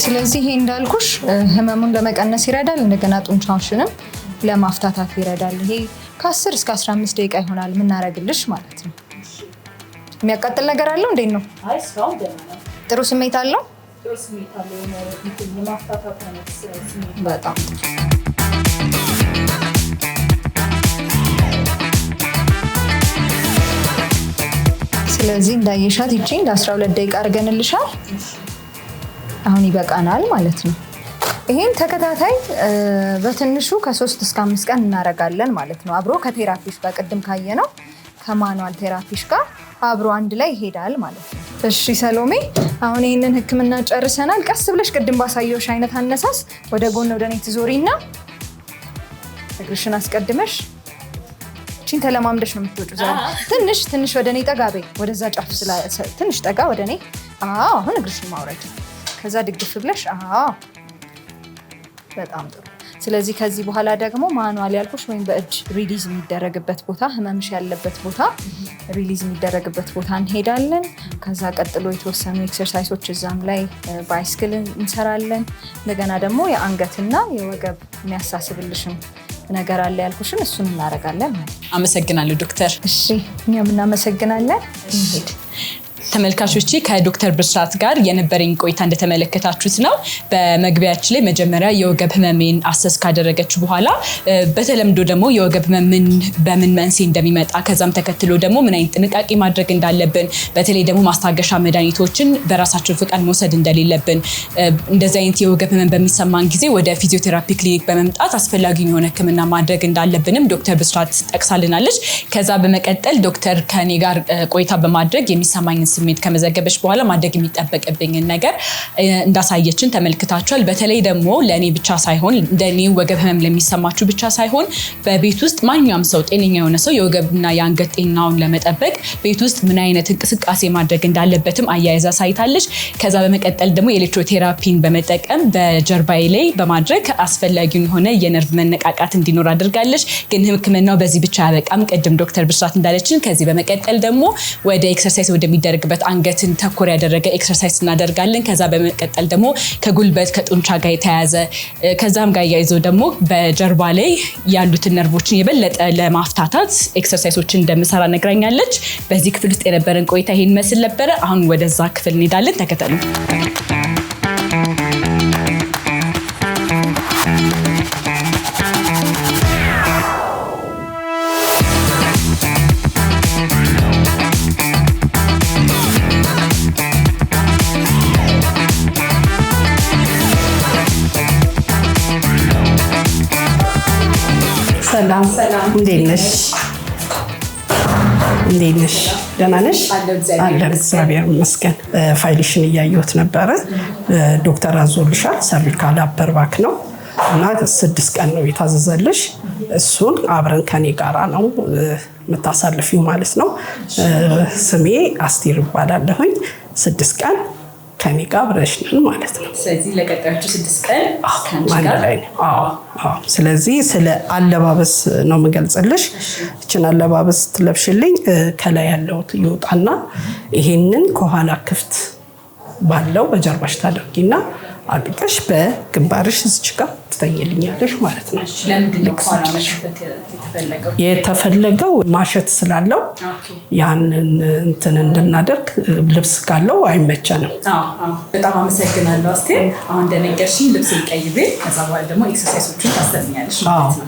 ስለዚህ ይሄ እንዳልኩሽ ህመሙን ለመቀነስ ይረዳል፣ እንደገና ጡንቻዎችንም ለማፍታታት ይረዳል። ይሄ ከ10 እስከ 15 ደቂቃ ይሆናል የምናደርግልሽ ማለት ነው። የሚያቃጥል ነገር አለው? እንዴት ነው? ጥሩ ስሜት አለው? በጣም ስለዚህ እንዳየሻት ይቺ እንደ 12 ደቂቃ አድርገንልሻል። አሁን ይበቃናል ማለት ነው። ይሄን ተከታታይ በትንሹ ከ3 እስከ 5 ቀን እናደርጋለን ማለት ነው። አብሮ ከቴራፒሽ ጋር ቅድም ካየነው ከማኑዋል ቴራፒሽ ጋር አብሮ አንድ ላይ ይሄዳል ማለት ነው። እሺ ሰሎሜ፣ አሁን ይህንን ህክምና ጨርሰናል። ቀስ ብለሽ ቅድም ባሳየውሽ አይነት አነሳስ ወደ ጎን ወደ እኔ ትዞሪና እግርሽን አስቀድመሽ እቺን ተለማምደሽ ነው የምትወጪው። ትንሽ ወደ እኔ ጠጋ በይ። ወደዛ ጫፍ ትንሽ ጠጋ ወደ እኔ። አሁን እግርሽን ማውረድ፣ ከዛ ድግፍ ብለሽ። በጣም ጥሩ። ስለዚህ ከዚህ በኋላ ደግሞ ማኑዋል ያልኩሽ ወይም በእጅ ሪሊዝ የሚደረግበት ቦታ፣ ህመምሽ ያለበት ቦታ ሪሊዝ የሚደረግበት ቦታ እንሄዳለን። ከዛ ቀጥሎ የተወሰኑ ኤክሰርሳይሶች እዛም ላይ ባይስክል እንሰራለን። እንደገና ደግሞ የአንገትና የወገብ የሚያሳስብልሽም ነገር አለ ያልኩሽን እሱን እናደርጋለን። አመሰግናለሁ ዶክተር። እሺ እኛም እናመሰግናለን። እንሂድ። ተመልካቾቼ ከዶክተር ብስራት ጋር የነበረኝ ቆይታ እንደተመለከታችሁት ነው። በመግቢያችን ላይ መጀመሪያ የወገብ ህመሜን አሰስ ካደረገች በኋላ በተለምዶ ደግሞ የወገብ ህመምን በምን መንስኤ እንደሚመጣ ከዛም ተከትሎ ደግሞ ምን አይነት ጥንቃቄ ማድረግ እንዳለብን በተለይ ደግሞ ማስታገሻ መድኃኒቶችን በራሳችን ፍቃድ መውሰድ እንደሌለብን እንደዚህ አይነት የወገብ ህመም በሚሰማን ጊዜ ወደ ፊዚዮቴራፒ ክሊኒክ በመምጣት አስፈላጊውን የሆነ ህክምና ማድረግ እንዳለብንም ዶክተር ብስራት ጠቅሳልናለች። ከዛ በመቀጠል ዶክተር ከኔ ጋር ቆይታ በማድረግ የሚሰማኝ ስሜት ከመዘገበች በኋላ ማድረግ የሚጠበቅብኝን ነገር እንዳሳየችን ተመልክታችኋል። በተለይ ደግሞ ለእኔ ብቻ ሳይሆን እንደኔ ወገብ ህመም ለሚሰማችሁ ብቻ ሳይሆን በቤት ውስጥ ማንኛውም ሰው ጤነኛ የሆነ ሰው የወገብና የአንገት ጤናውን ለመጠበቅ ቤት ውስጥ ምን አይነት እንቅስቃሴ ማድረግ እንዳለበትም አያይዛ ሳይታለች። ከዛ በመቀጠል ደግሞ የኤሌክትሮቴራፒን በመጠቀም በጀርባዬ ላይ በማድረግ አስፈላጊውን የሆነ የነርቭ መነቃቃት እንዲኖር አድርጋለች። ግን ህክምናው በዚህ ብቻ ያበቃም። ቅድም ዶክተር ብስራት እንዳለችን ከዚህ በመቀጠል ደግሞ ወደ ኤክሰርሳይዝ ወደሚደረግ አንገትን ተኮር ያደረገ ኤክሰርሳይዝ እናደርጋለን። ከዛ በመቀጠል ደግሞ ከጉልበት ከጡንቻ ጋር የተያያዘ ከዛም ጋር ያይዞ ደግሞ በጀርባ ላይ ያሉትን ነርቮችን የበለጠ ለማፍታታት ኤክሰርሳይዞችን እንደምሰራ ነግራኛለች። በዚህ ክፍል ውስጥ የነበረን ቆይታ ይሄን መስል ነበረ። አሁን ወደዛ ክፍል እንሄዳለን። ተከተሉ። ሰላም፣ እንዴት ነሽ? እንዴት ነሽ? ደህና ነሽ? አለን እግዚአብሔር ይመስገን። ፋይልሽን እያየሁት ነበረ። ዶክተር አዞልሻል። ሰርቪካል አፐር ባክ ነው እና 6 ቀን ነው የታዘዘልሽ። እሱን አብረን ከኔ ጋራ ነው የምታሳልፊው ማለት ነው። ስሜ አስቴር ይባላለሁኝ። 6 ቀን ከኔ ጋር አብረሽ ነን ማለት ነው። ስለዚህ ለቀጣዮቹ 6 ቀን ከአንቺ ጋር ስለዚህ ስለ አለባበስ ነው የምገልጽልሽ። እችን አለባበስ ትለብሽልኝ ከላይ ያለው ይወጣና ይሄንን ከኋላ ክፍት ባለው በጀርባሽ ታደርጊና አጥቅሽ በግንባርሽ እዚች ጋር ትተኝልኛለሽ ማለት ነው። ለምንድን ነው ከኋላ መሸፈት የተፈለገው? የተፈለገው ማሸት ስላለው ያንን እንትን እንድናደርግ ልብስ ካለው አይመቸንም። በጣም አመሰግናለሁ አስቴር። አሁን እንደነገርሽኝ ልብሴን ቀይሬ ከዛ በኋላ ደግሞ ኤክሰርሳይሶችን ታስተምኛለሽ ማለት ነው።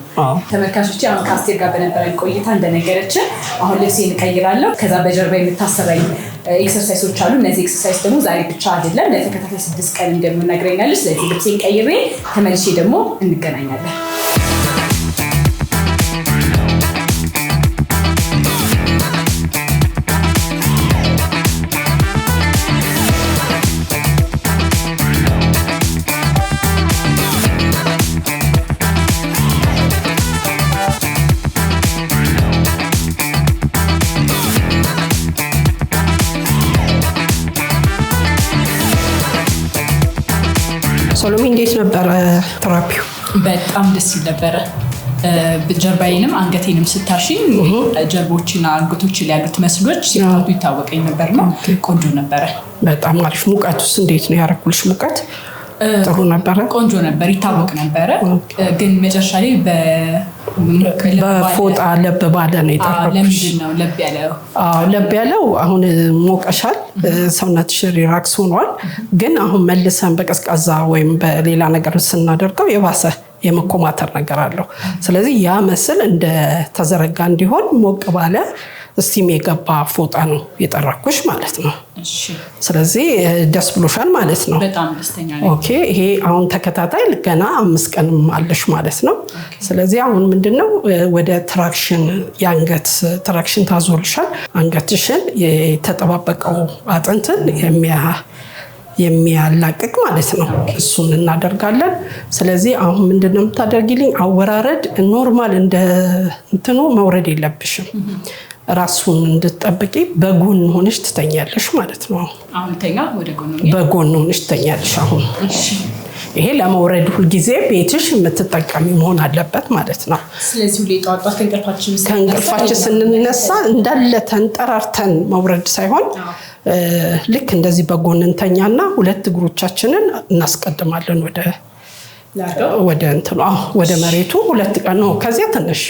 ተመልካቾቼ አሁን ከአስቴር ጋር በነበረን ቆይታ እንደነገረችን አሁን ልብሴን እቀይራለሁ። ከዛ በጀርባ የምታሰራኝ ኤክሰርሳይሶች አሉ። እነዚህ ኤክሰርሳይዝ ደግሞ ዛሬ ብቻ አይደለም ለተከታታይ 6 ቀን እንደምናገረኛለሽ። ስለዚህ ልብሴን ቀይሬ ተመልሼ ደግሞ እንገናኛለን። ሶሎሜ እንዴት ነበረ ቴራፒው? በጣም ደስ ይል ነበረ። ጀርባዬንም አንገቴንም ስታሽኝ ጀርቦችና አንገቶች ላይ ያሉት መስሎች ሲታቱ ይታወቀኝ ነበር ነው። ቆንጆ ነበረ። በጣም አሪፍ። ሙቀቱስ እንዴት ነው ያረኩልሽ? ሙቀት ጥሩ ነበረ። ቆንጆ ነበር። ይታወቅ ነበረ ግን መጨረሻ ላይ በፎጣ ለብ ባለ ነው የጠረኩሽ። ለምንድን ነው ለብ ያለው? ለብ ያለው አሁን ሞቀሻል፣ ሰውነትሽ ሪላክስ ሆኗል። ግን አሁን መልሰን በቀዝቃዛ ወይም በሌላ ነገር ስናደርገው የባሰ የመኮማተር ነገር አለው። ስለዚህ ያ መስል እንደ ተዘረጋ እንዲሆን ሞቅ ባለ ስቲም የገባ ፎጣ ነው የጠረኩሽ ማለት ነው። ስለዚህ ደስ ብሎሻል ማለት ነው? በጣም ደስተኛ ነኝ። ኦኬ። ይሄ አሁን ተከታታይ ገና 5 ቀንም አለሽ ማለት ነው። ስለዚህ አሁን ምንድነው ወደ ትራክሽን የአንገት ትራክሽን ታዞልሻል። አንገትሽን የተጠባበቀው አጥንትን የሚያላቅቅ ማለት ነው። እሱን እናደርጋለን። ስለዚህ አሁን ምንድነው የምታደርጊልኝ? አወራረድ ኖርማል እንደ እንትኑ መውረድ የለብሽም። ራሱን እንድትጠብቂ በጎን ሆነሽ ትተኛለሽ ማለት ነው። አሁን ተኛ ወደ ጎን በጎን ሆነሽ ትተኛለሽ። አሁን ይሄ ለመውረድ ሁልጊዜ ቤትሽ የምትጠቀሚ መሆን አለበት ማለት ነው። ስለዚህ ሁሌ ጠዋት ከእንቅልፋችን ስንነሳ እንዳለ ተንጠራርተን መውረድ ሳይሆን ልክ እንደዚህ በጎን እንተኛና 2 እግሮቻችንን እናስቀድማለን ወደ እንትኑ ወደ መሬቱ 2 ቀን ነው። ከዚያ ትንሽ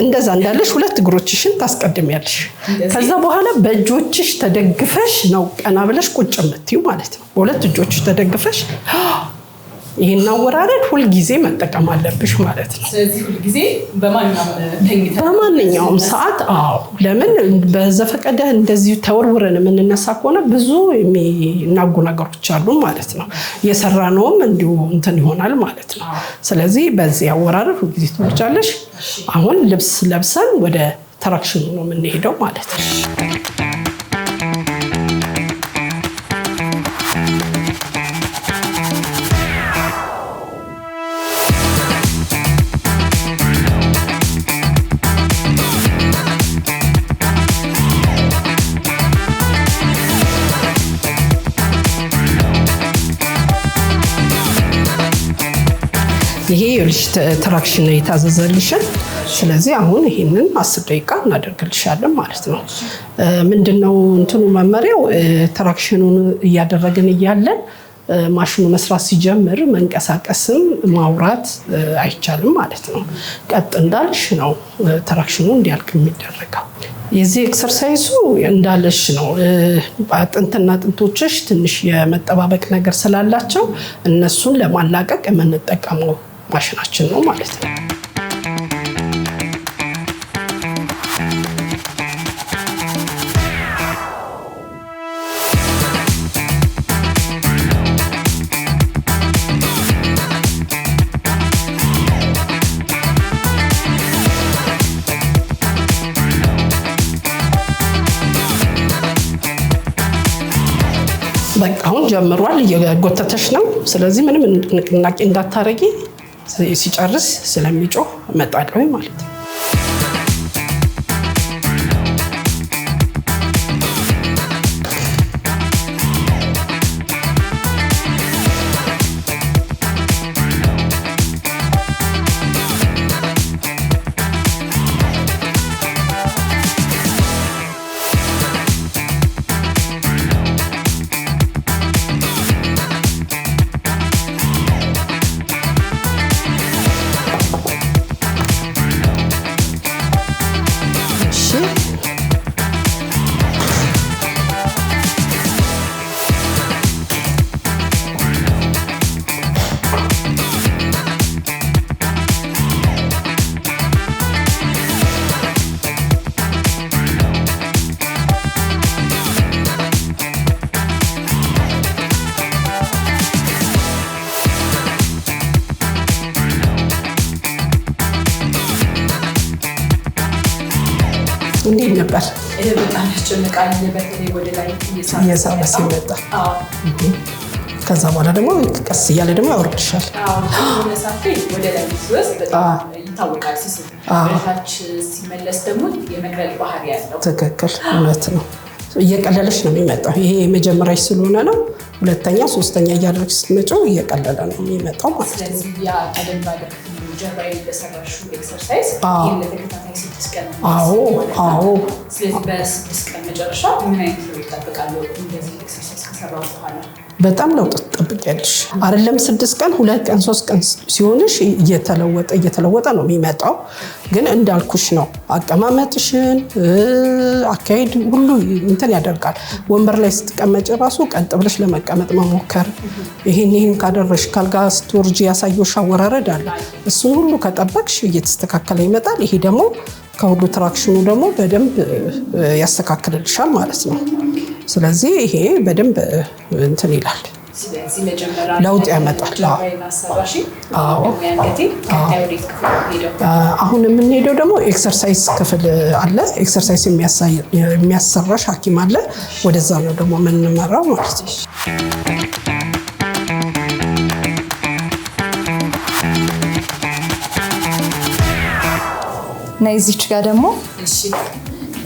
እንደዛ እንዳለሽ 2 እግሮችሽን ታስቀድሚያለሽ። ከዛ በኋላ በእጆችሽ ተደግፈሽ ነው ቀና ብለሽ ቁጭ የምትይው ማለት ነው። በ2 እጆችሽ ተደግፈሽ ይሄን አወራረድ ሁልጊዜ መጠቀም አለብሽ ማለት ነው። ስለዚህ ሁልጊዜ በማንኛውም ሰዓት ለምን በዘፈቀደ እንደዚህ ተወርውረን የምንነሳ ከሆነ ብዙ የሚናጉ ነገሮች አሉ ማለት ነው። የሰራነውም እንዲሁ እንትን ይሆናል ማለት ነው። ስለዚህ በዚህ አወራረድ ሁልጊዜ ትወርጃለሽ። አሁን ልብስ ለብሰን ወደ ትራክሽኑ ነው የምንሄደው ማለት ነው። ይሄ የልጅ ትራክሽን የታዘዘልሽን። ስለዚህ አሁን ይሄንን 10 ደቂቃ እናደርግልሻለን ማለት ነው። ምንድነው እንትኑ መመሪያው? ትራክሽኑን እያደረግን እያለን ማሽኑ መስራት ሲጀምር መንቀሳቀስም ማውራት አይቻልም ማለት ነው። ቀጥ እንዳልሽ ነው ትራክሽኑ እንዲያልቅ የሚደረገው። የዚህ ኤክሰርሳይዙ እንዳለሽ ነው። አጥንትና አጥንቶችሽ ትንሽ የመጠባበቅ ነገር ስላላቸው እነሱን ለማላቀቅ የምንጠቀመው ማሽናችን ነው ማለት ነው። በቃ አሁን ጀምሯል፣ እየጎተተሽ ነው። ስለዚህ ምንም ንቅናቄ እንዳታረጊ፣ ሲጨርስ ስለሚጮህ እመጣለሁ ማለት ነው። እንዴት ነበር? በጣም ያስጨንቃል። በተለይ ወደ ላይ እየሳበ ሲመጣ ከዛ በኋላ ደግሞ ቀስ እያለ ደግሞ ያወርድሻል። ወደ ላይ ሲወስድ በጣም ይታወቃል። ወደታች ሲመለስ ደግሞ የመቅለል ባህሪ ያለው። ትክክል፣ እውነት ነው። እየቀለለች ነው የሚመጣው። ይሄ የመጀመሪያሽ ስለሆነ ነው። ሁለተኛ ሶስተኛ እያደረግሽ ስትመጪው እየቀለለ ነው የሚመጣው ማለት ነው። ስለዚህ ያ ቀደም ባለ ጀርባዬ በሰራሽው ኤክሰርሳይዝ ይሄን ለተከታታይ 6 ቀን። አዎ። ስለዚህ በ6 ቀን መጨረሻ ምን አይነት ለውጥ ይጠብቃለሁ? እንደዚህ ኤክሰርሳይዝ ከሰራሁ በኋላ በጣም ለውጥ ትጠብቂያለሽ። አይደለም 6 ቀን 2 ቀን 3 ቀን ሲሆንሽ እየተለወጠ ነው የሚመጣው። ግን እንዳልኩሽ ነው አቀማመጥሽን አካሄድ ሁሉ እንትን ያደርጋል። ወንበር ላይ ስትቀመጭ ራሱ ቀጥ ብለሽ ለመቀመጥ መሞከር፣ ይሄን ካደረሽ ካልጋ ስትወርጂ ያሳየሽ አወራረድ አለ። እሱን ሁሉ ከጠበቅሽ እየተስተካከለ ይመጣል። ይሄ ደግሞ ከሁሉ ትራክሽኑ ደግሞ በደንብ ያስተካክልልሻል ማለት ነው። ስለዚህ ይሄ በደንብ እንትን ይላል፣ ለውጥ ያመጣል። አሁን የምንሄደው ደግሞ ኤክሰርሳይዝ ክፍል አለ። ኤክሰርሳይዝ የሚያሰራሽ ሐኪም አለ። ወደዛ ነው ደግሞ የምንመራው ማለት ነው። እና እዚች ጋር ደግሞ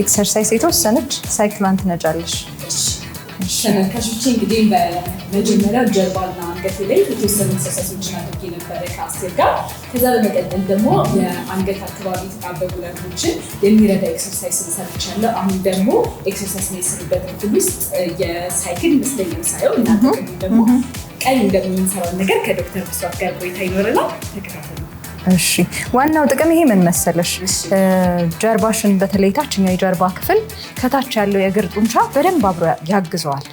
ኤክሰርሳይዝ የተወሰነች ሳይክሏን ትነጫለሽ። ተመልካቾቼ እንግዲህ በመጀመሪያው ጀርባና አንገቴ ላይ የተወሰኑ ኤክሰርሳይዞችን አድርጌ ነበረ ከአስቴር ጋር። ከዛ በመቀጠል ደግሞ የአንገት አካባቢ የተጣበቁ ነርቮችን የሚረዳ ኤክሰርሳይዝ ሰርቻለሁ። አሁን ደግሞ ኤክሰርሳይዝ የሰሩበት ክፍል ውስጥ የሳይክል ይመስለኛል ሳየው። እናንተ ደግሞ ቀይ እንደምንሰራው ነገር ከዶክተር ብስራት ጋር ቆይታ ይኖረናል። ተከታተሉ። እሺ፣ ዋናው ጥቅም ይሄ ምን መሰለሽ? ጀርባሽን በተለይ ታችኛው የጀርባ ክፍል ከታች ያለው የእግር ጡንቻ በደንብ አብሮ ያግዘዋል።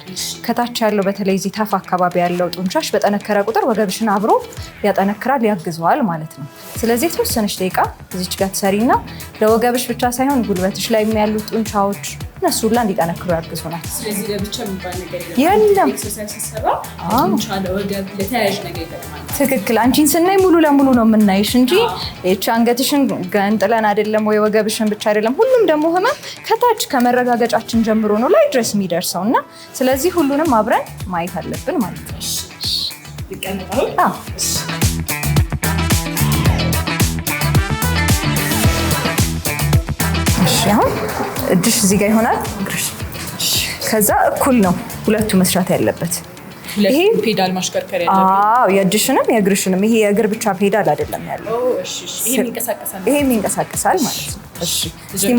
ከታች ያለው በተለይ እዚህ ታፍ አካባቢ ያለው ጡንቻሽ በጠነከረ ቁጥር ወገብሽን አብሮ ያጠነክራል፣ ያግዘዋል ማለት ነው። ስለዚህ የተወሰነች ደቂቃ እዚች ጋር ትሰሪና ለወገብሽ ብቻ ሳይሆን ጉልበትሽ ላይ ያሉት ጡንቻዎች እነሱ ሁላ እንዲጠነክሩ ያግዙናል። ስለዚህ ለብቻ የሚባል ነገር የለም። ኤክሰርሳይዝ ሲሰራ ጡንቻ ለወገብ ለተያያዥ ነገር ይጠቅማል። ትክክል። አንቺን ስናይ ሙሉ ለሙሉ ነው የምናይሽ እንጂ እቺ አንገትሽን ገንጥለን አይደለም ወይ ወገብሽን ብቻ አይደለም። ሁሉም ደግሞ ህመም ከታች ከመረጋገጫችን ጀምሮ ነው ላይ ድረስ የሚደርሰው እና ስለዚህ ሁሉንም አብረን ማየት አለብን ማለት ነው። ይቀመጣል። እሺ፣ አሁን እጅሽ እዚህ ጋር ይሆናል። ከዛ እኩል ነው ሁለቱ መስራት ያለበት። ይሄ ፔዳል ማሽከርከር ያለበት የእጅሽንም የእግርሽንም። ይሄ የእግር ብቻ ፔዳል አይደለም ያለው። ይሄ የሚንቀሳቀሳል። ይሄ የሚንቀሳቀሳል ማለት ነው። እሺ፣ እስቲ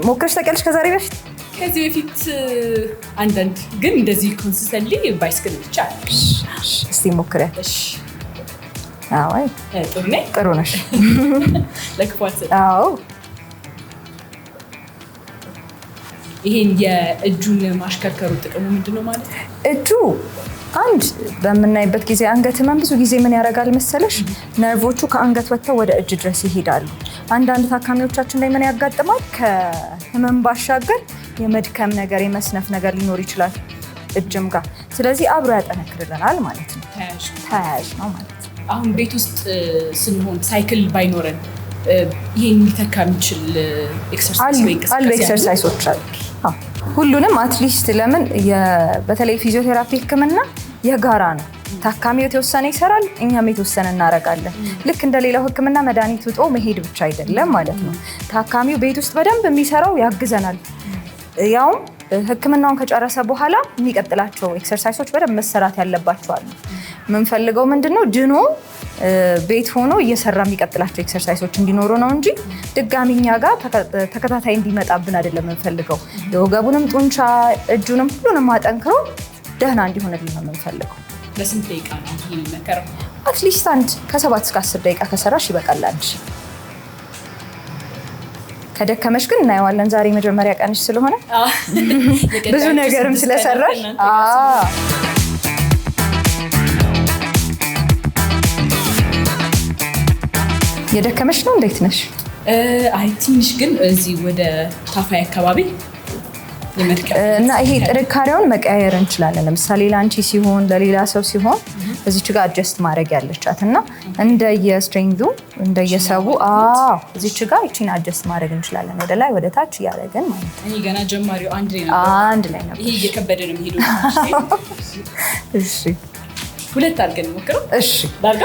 ሞክረሽ ታውቂያለሽ ከዛሬ በፊት? ከዚህ በፊት አንዳንድ ግን እንደዚህ ኮንሲስተንትሊ ባይስክል ብቻ። እስቲ ሞክሪያት። እሺ። አዎ፣ ጥሩ ነሽ። ለክፋት አዎ። ይሄን የእጁን ማሽከርከሩ ጥቅሙ ምንድነው ማለት? እጁ አንድ በምናይበት ጊዜ አንገት ህመም ብዙ ጊዜ ምን ያደርጋል መሰለሽ? ነርቮቹ ከአንገት ወጥተው ወደ እጅ ድረስ ይሄዳሉ። አንዳንድ ታካሚዎቻችን ላይ ምን ያጋጥማል? ከህመም ባሻገር የመድከም ነገር፣ የመስነፍ ነገር ሊኖር ይችላል እጅም ጋር። ስለዚህ አብሮ ያጠነክርልናል ማለት ነው። ተያያዥ ነው ማለት ነው። አሁን ቤት ውስጥ ስንሆን ሳይክል ባይኖረን ይሄን ሊተካ የሚችል ኤክሰርሳይዝ አሉ ኤክሰርሳይሶች አሉ። ሁሉንም አትሊስት ለምን በተለይ ፊዚዮቴራፒ ህክምና የጋራ ነው። ታካሚው የተወሰነ ይሰራል፣ እኛም የተወሰነ እናደርጋለን። ልክ እንደሌላው ህክምና መድኃኒት ውጦ መሄድ ብቻ አይደለም ማለት ነው። ታካሚው ቤት ውስጥ በደንብ የሚሰራው ያግዘናል። ያውም ህክምናውን ከጨረሰ በኋላ የሚቀጥላቸው ኤክሰርሳይሶች በደንብ መሰራት ያለባቸው አሉ። የምንፈልገው ምንድነው ድኖ ቤት ሆኖ እየሰራ የሚቀጥላቸው ኤክሰርሳይሶች እንዲኖሩ ነው እንጂ ድጋሚ እኛ ጋር ተከታታይ እንዲመጣብን አይደለም የምንፈልገው። የወገቡንም ጡንቻ እጁንም ሁሉንም አጠንክሮ ደህና እንዲሆንልን ነው የምንፈልገው። ለስንት ደቂቃ ነው የሚመከረው? አትሊስት ከ7 እስከ 10 ደቂቃ ከሰራሽ ይበቃል አንቺ። ከደከመሽ ግን እናየዋለን። ዛሬ መጀመሪያ ቀንሽ ስለሆነ ብዙ ነገርም ስለሰራሽ የደከመሽ ነው። እንዴት ነሽ? አይ ትንሽ ግን እዚህ ወደ ታፋይ አካባቢ እና ይሄ ጥንካሬውን መቀያየር እንችላለን። ለምሳሌ ለአንቺ ሲሆን ለሌላ ሰው ሲሆን እዚች ጋር አጀስት ማድረግ ያለቻት እና እንደየስትሬንግዙ እንደየሰቡ እዚች ጋር ይቺን አጀስት ማድረግ እንችላለን። ወደ ላይ ወደ ታች እያደረግን ማለት ነው። እኔ ገና ጀማሪው አንድ ላይ ነበር። ይሄ እየከበደ ነው የሚሄደው። እሺ ሁለት አድርገን ሞክረው። እሺ ዳርጋ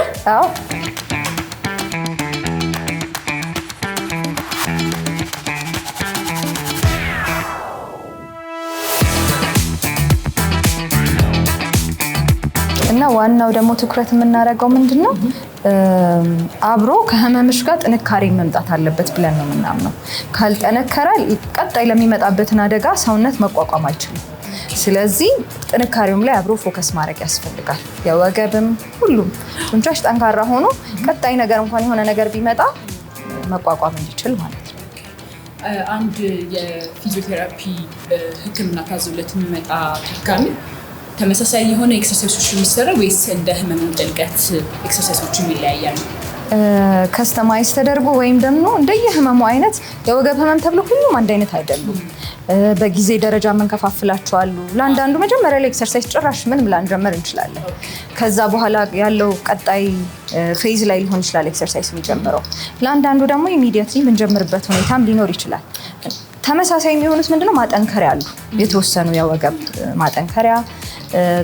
እና ዋናው ደግሞ ትኩረት የምናደርገው ምንድነው አብሮ ከህመምሽ ጋር ጥንካሬ መምጣት አለበት ብለን ነው የምናምነው። ካልጠነከረ ቀጣይ ለሚመጣበትን አደጋ ሰውነት መቋቋም አይችልም። ስለዚህ ጥንካሬውም ላይ አብሮ ፎከስ ማድረግ ያስፈልጋል። የወገብም ሁሉም ጡንቻሽ ጠንካራ ሆኖ ቀጣይ ነገር እንኳን የሆነ ነገር ቢመጣ መቋቋም እንዲችል ማለት ነው። አንድ የፊዚዮቴራፒ ህክምና ካዞለት የሚመጣ ታካሚ ተመሳሳይ የሆነ ኤክሰርሳይሶች የሚሰራ ወይስ እንደ ህመሙ ጥልቀት ኤክሰርሳይሶች ይለያያሉ? ከስተማይዝ ተደርጎ ወይም ደግሞ እንደየህመሙ አይነት የወገብ ህመም ተብሎ ሁሉም አንድ አይነት አይደሉም። በጊዜ ደረጃ የምንከፋፍላቸው አሉ። ለአንዳንዱ መጀመሪያ ላይ ኤክሰርሳይዝ ጭራሽ ምንም ላንጀምር እንችላለን። ከዛ በኋላ ያለው ቀጣይ ፌዝ ላይ ሊሆን ይችላል ኤክሰርሳይዝ የሚጀምረው። ለአንዳንዱ ደግሞ ኢሚዲየትሊ የምንጀምርበት ሁኔታም ሊኖር ይችላል። ተመሳሳይ የሚሆኑት ምንድነው ማጠንከሪያ አሉ። የተወሰኑ የወገብ ማጠንከሪያ፣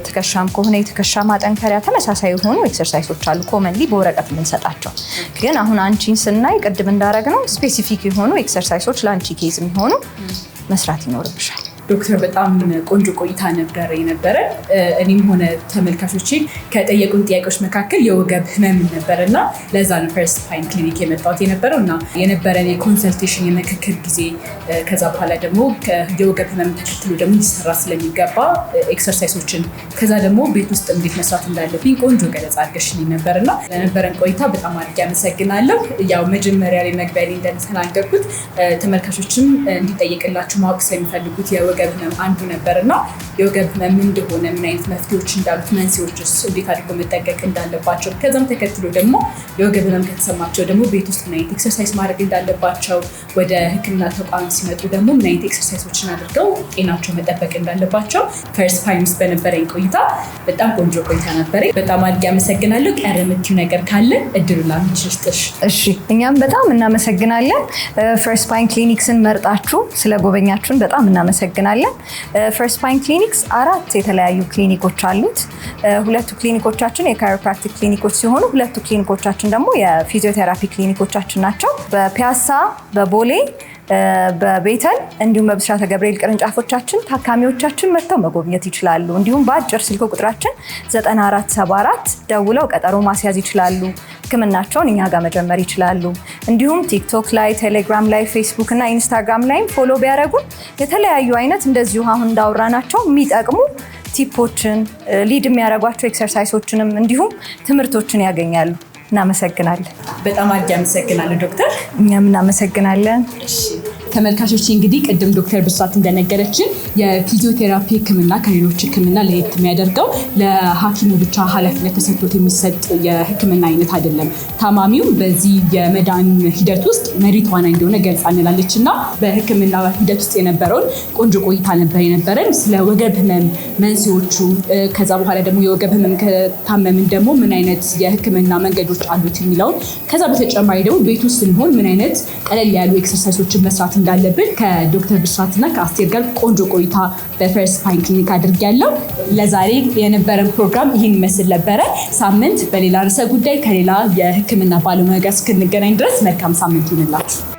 ትከሻም ከሆነ የትከሻ ማጠንከሪያ ተመሳሳይ የሆኑ ኤክሰርሳይሶች አሉ። ኮመንሊ በወረቀት የምንሰጣቸው ግን አሁን አንቺን ስናይ ቅድም እንዳደረግነው ስፔሲፊክ የሆኑ ኤክሰርሳይሶች ለአንቺ ኬዝ የሚሆኑ መስራት ይኖርብሻል። ዶክተር በጣም ቆንጆ ቆይታ ነበረ የነበረ። እኔም ሆነ ተመልካቾቼ ከጠየቁን ጥያቄዎች መካከል የወገብ ህመም ነበርና ለዛ ነው ፈርስት ስፓይን ክሊኒክ የመጣሁት የነበረው እና የነበረን የኮንሰልቴሽን የምክክር ጊዜ ከዛ በኋላ ደግሞ የወገብ ህመም ተከትሎ ደግሞ ሊሰራ ስለሚገባ ኤክሰርሳይሶችን ከዛ ደግሞ ቤት ውስጥ እንዴት መስራት እንዳለብኝ ቆንጆ ገለጻ አድርገሽልኝ ነበርና ለነበረን ቆይታ በጣም አድርጌ አመሰግናለሁ። ያው መጀመሪያ ላይ መግቢያ ላይ እንደተናገርኩት ተመልካቾችም እንዲጠየቅላችሁ ማወቅ ስለሚፈልጉት የወገብ ህመም አንዱ ነበርና የወገብ ህመም እንደሆነ ምን አይነት መፍትሄዎች እንዳሉት መንስኤዎችስ እንዴት አድርገው መጠንቀቅ እንዳለባቸው ከዛም ተከትሎ ደግሞ የወገብ ህመም ከተሰማቸው ደግሞ ቤት ውስጥ ምን አይነት ኤክሰርሳይዝ ማድረግ እንዳለባቸው ወደ ህክምና ተቋም ሲመጡ ደግሞ ምን አይነት ኤክሰርሳይዞችን አድርገው ጤናቸው መጠበቅ እንዳለባቸው ፈርስት ስፓይን ውስጥ በነበረኝ ቆይታ በጣም ቆንጆ ቆይታ ነበረ። በጣም አድርጌ አመሰግናለሁ። ቀረ የምትይው ነገር ካለ እድሉን ላንቺ። እሺ እኛም በጣም እናመሰግናለን። ፈርስት ስፓይን ክሊኒክስን መርጣችሁ ስለጎበኛችሁን በጣም እናመሰግናለን። ፈርስት ስፓይን ክሊኒክስ 4 የተለያዩ ክሊኒኮች አሉት። 2 ክሊኒኮቻችን የካይሮፕራክቲክ ክሊኒኮች ሲሆኑ 2 ክሊኒኮቻችን ደግሞ የፊዚዮቴራፒ ክሊኒኮቻችን ናቸው። በፒያሳ፣ በቦሌ፣ በቤተል እንዲሁም በብስራተ ገብርኤል ቅርንጫፎቻችን ታካሚዎቻችን መጥተው መጎብኘት ይችላሉ። እንዲሁም በአጭር ስልክ ቁጥራችን 9474 ደውለው ቀጠሮ ማስያዝ ይችላሉ። ህክምናቸውን እኛ ጋር መጀመር ይችላሉ። እንዲሁም ቲክቶክ ላይ፣ ቴሌግራም ላይ፣ ፌስቡክ እና ኢንስታግራም ላይም ፎሎ ቢያደርጉን የተለያዩ አይነት እንደዚሁ አሁን እንዳወራናቸው የሚጠቅሙ ቲፖችን ሊድ የሚያደርጓቸው ኤክሰርሳይሶችንም እንዲሁም ትምህርቶችን ያገኛሉ። እናመሰግናለን። በጣም አድርጌ አመሰግናለሁ ዶክተር። እኛም እናመሰግናለን። ተመልካቾች እንግዲህ ቅድም ዶክተር ብስራት እንደነገረችን የፊዚዮቴራፒ ህክምና ከሌሎች ህክምና ለየት የሚያደርገው ለሐኪሙ ብቻ ኃላፊነት ተሰጥቶት የሚሰጥ የህክምና አይነት አይደለም። ታማሚው በዚህ የመዳን ሂደት ውስጥ መሪ ተዋናይ እንደሆነ ገልጻ እንላለች እና በህክምና ሂደት ውስጥ የነበረውን ቆንጆ ቆይታ ነበር የነበረን። ስለ ወገብ ህመም መንስኤዎቹ፣ ከዛ በኋላ ደግሞ የወገብ ህመም ከታመምን ደግሞ ምን አይነት የህክምና መንገዶች አሉት የሚለውን፣ ከዛ በተጨማሪ ደግሞ ቤት ውስጥ ስንሆን ምን አይነት ቀለል ያሉ ኤክሰርሳይሶችን መስራት እንዳለብን ከዶክተር ብስራትና ከአስቴር ጋር ቆንጆ ቆይታ በፈርስት ስፓይን ክሊኒክ አድርጌያለሁ። ለዛሬ የነበረን ፕሮግራም ይህን ይመስል ነበረ። ሳምንት በሌላ ርዕሰ ጉዳይ ከሌላ የሕክምና ባለሙያ ጋር እስክንገናኝ ድረስ መልካም ሳምንት ይሁንላችሁ።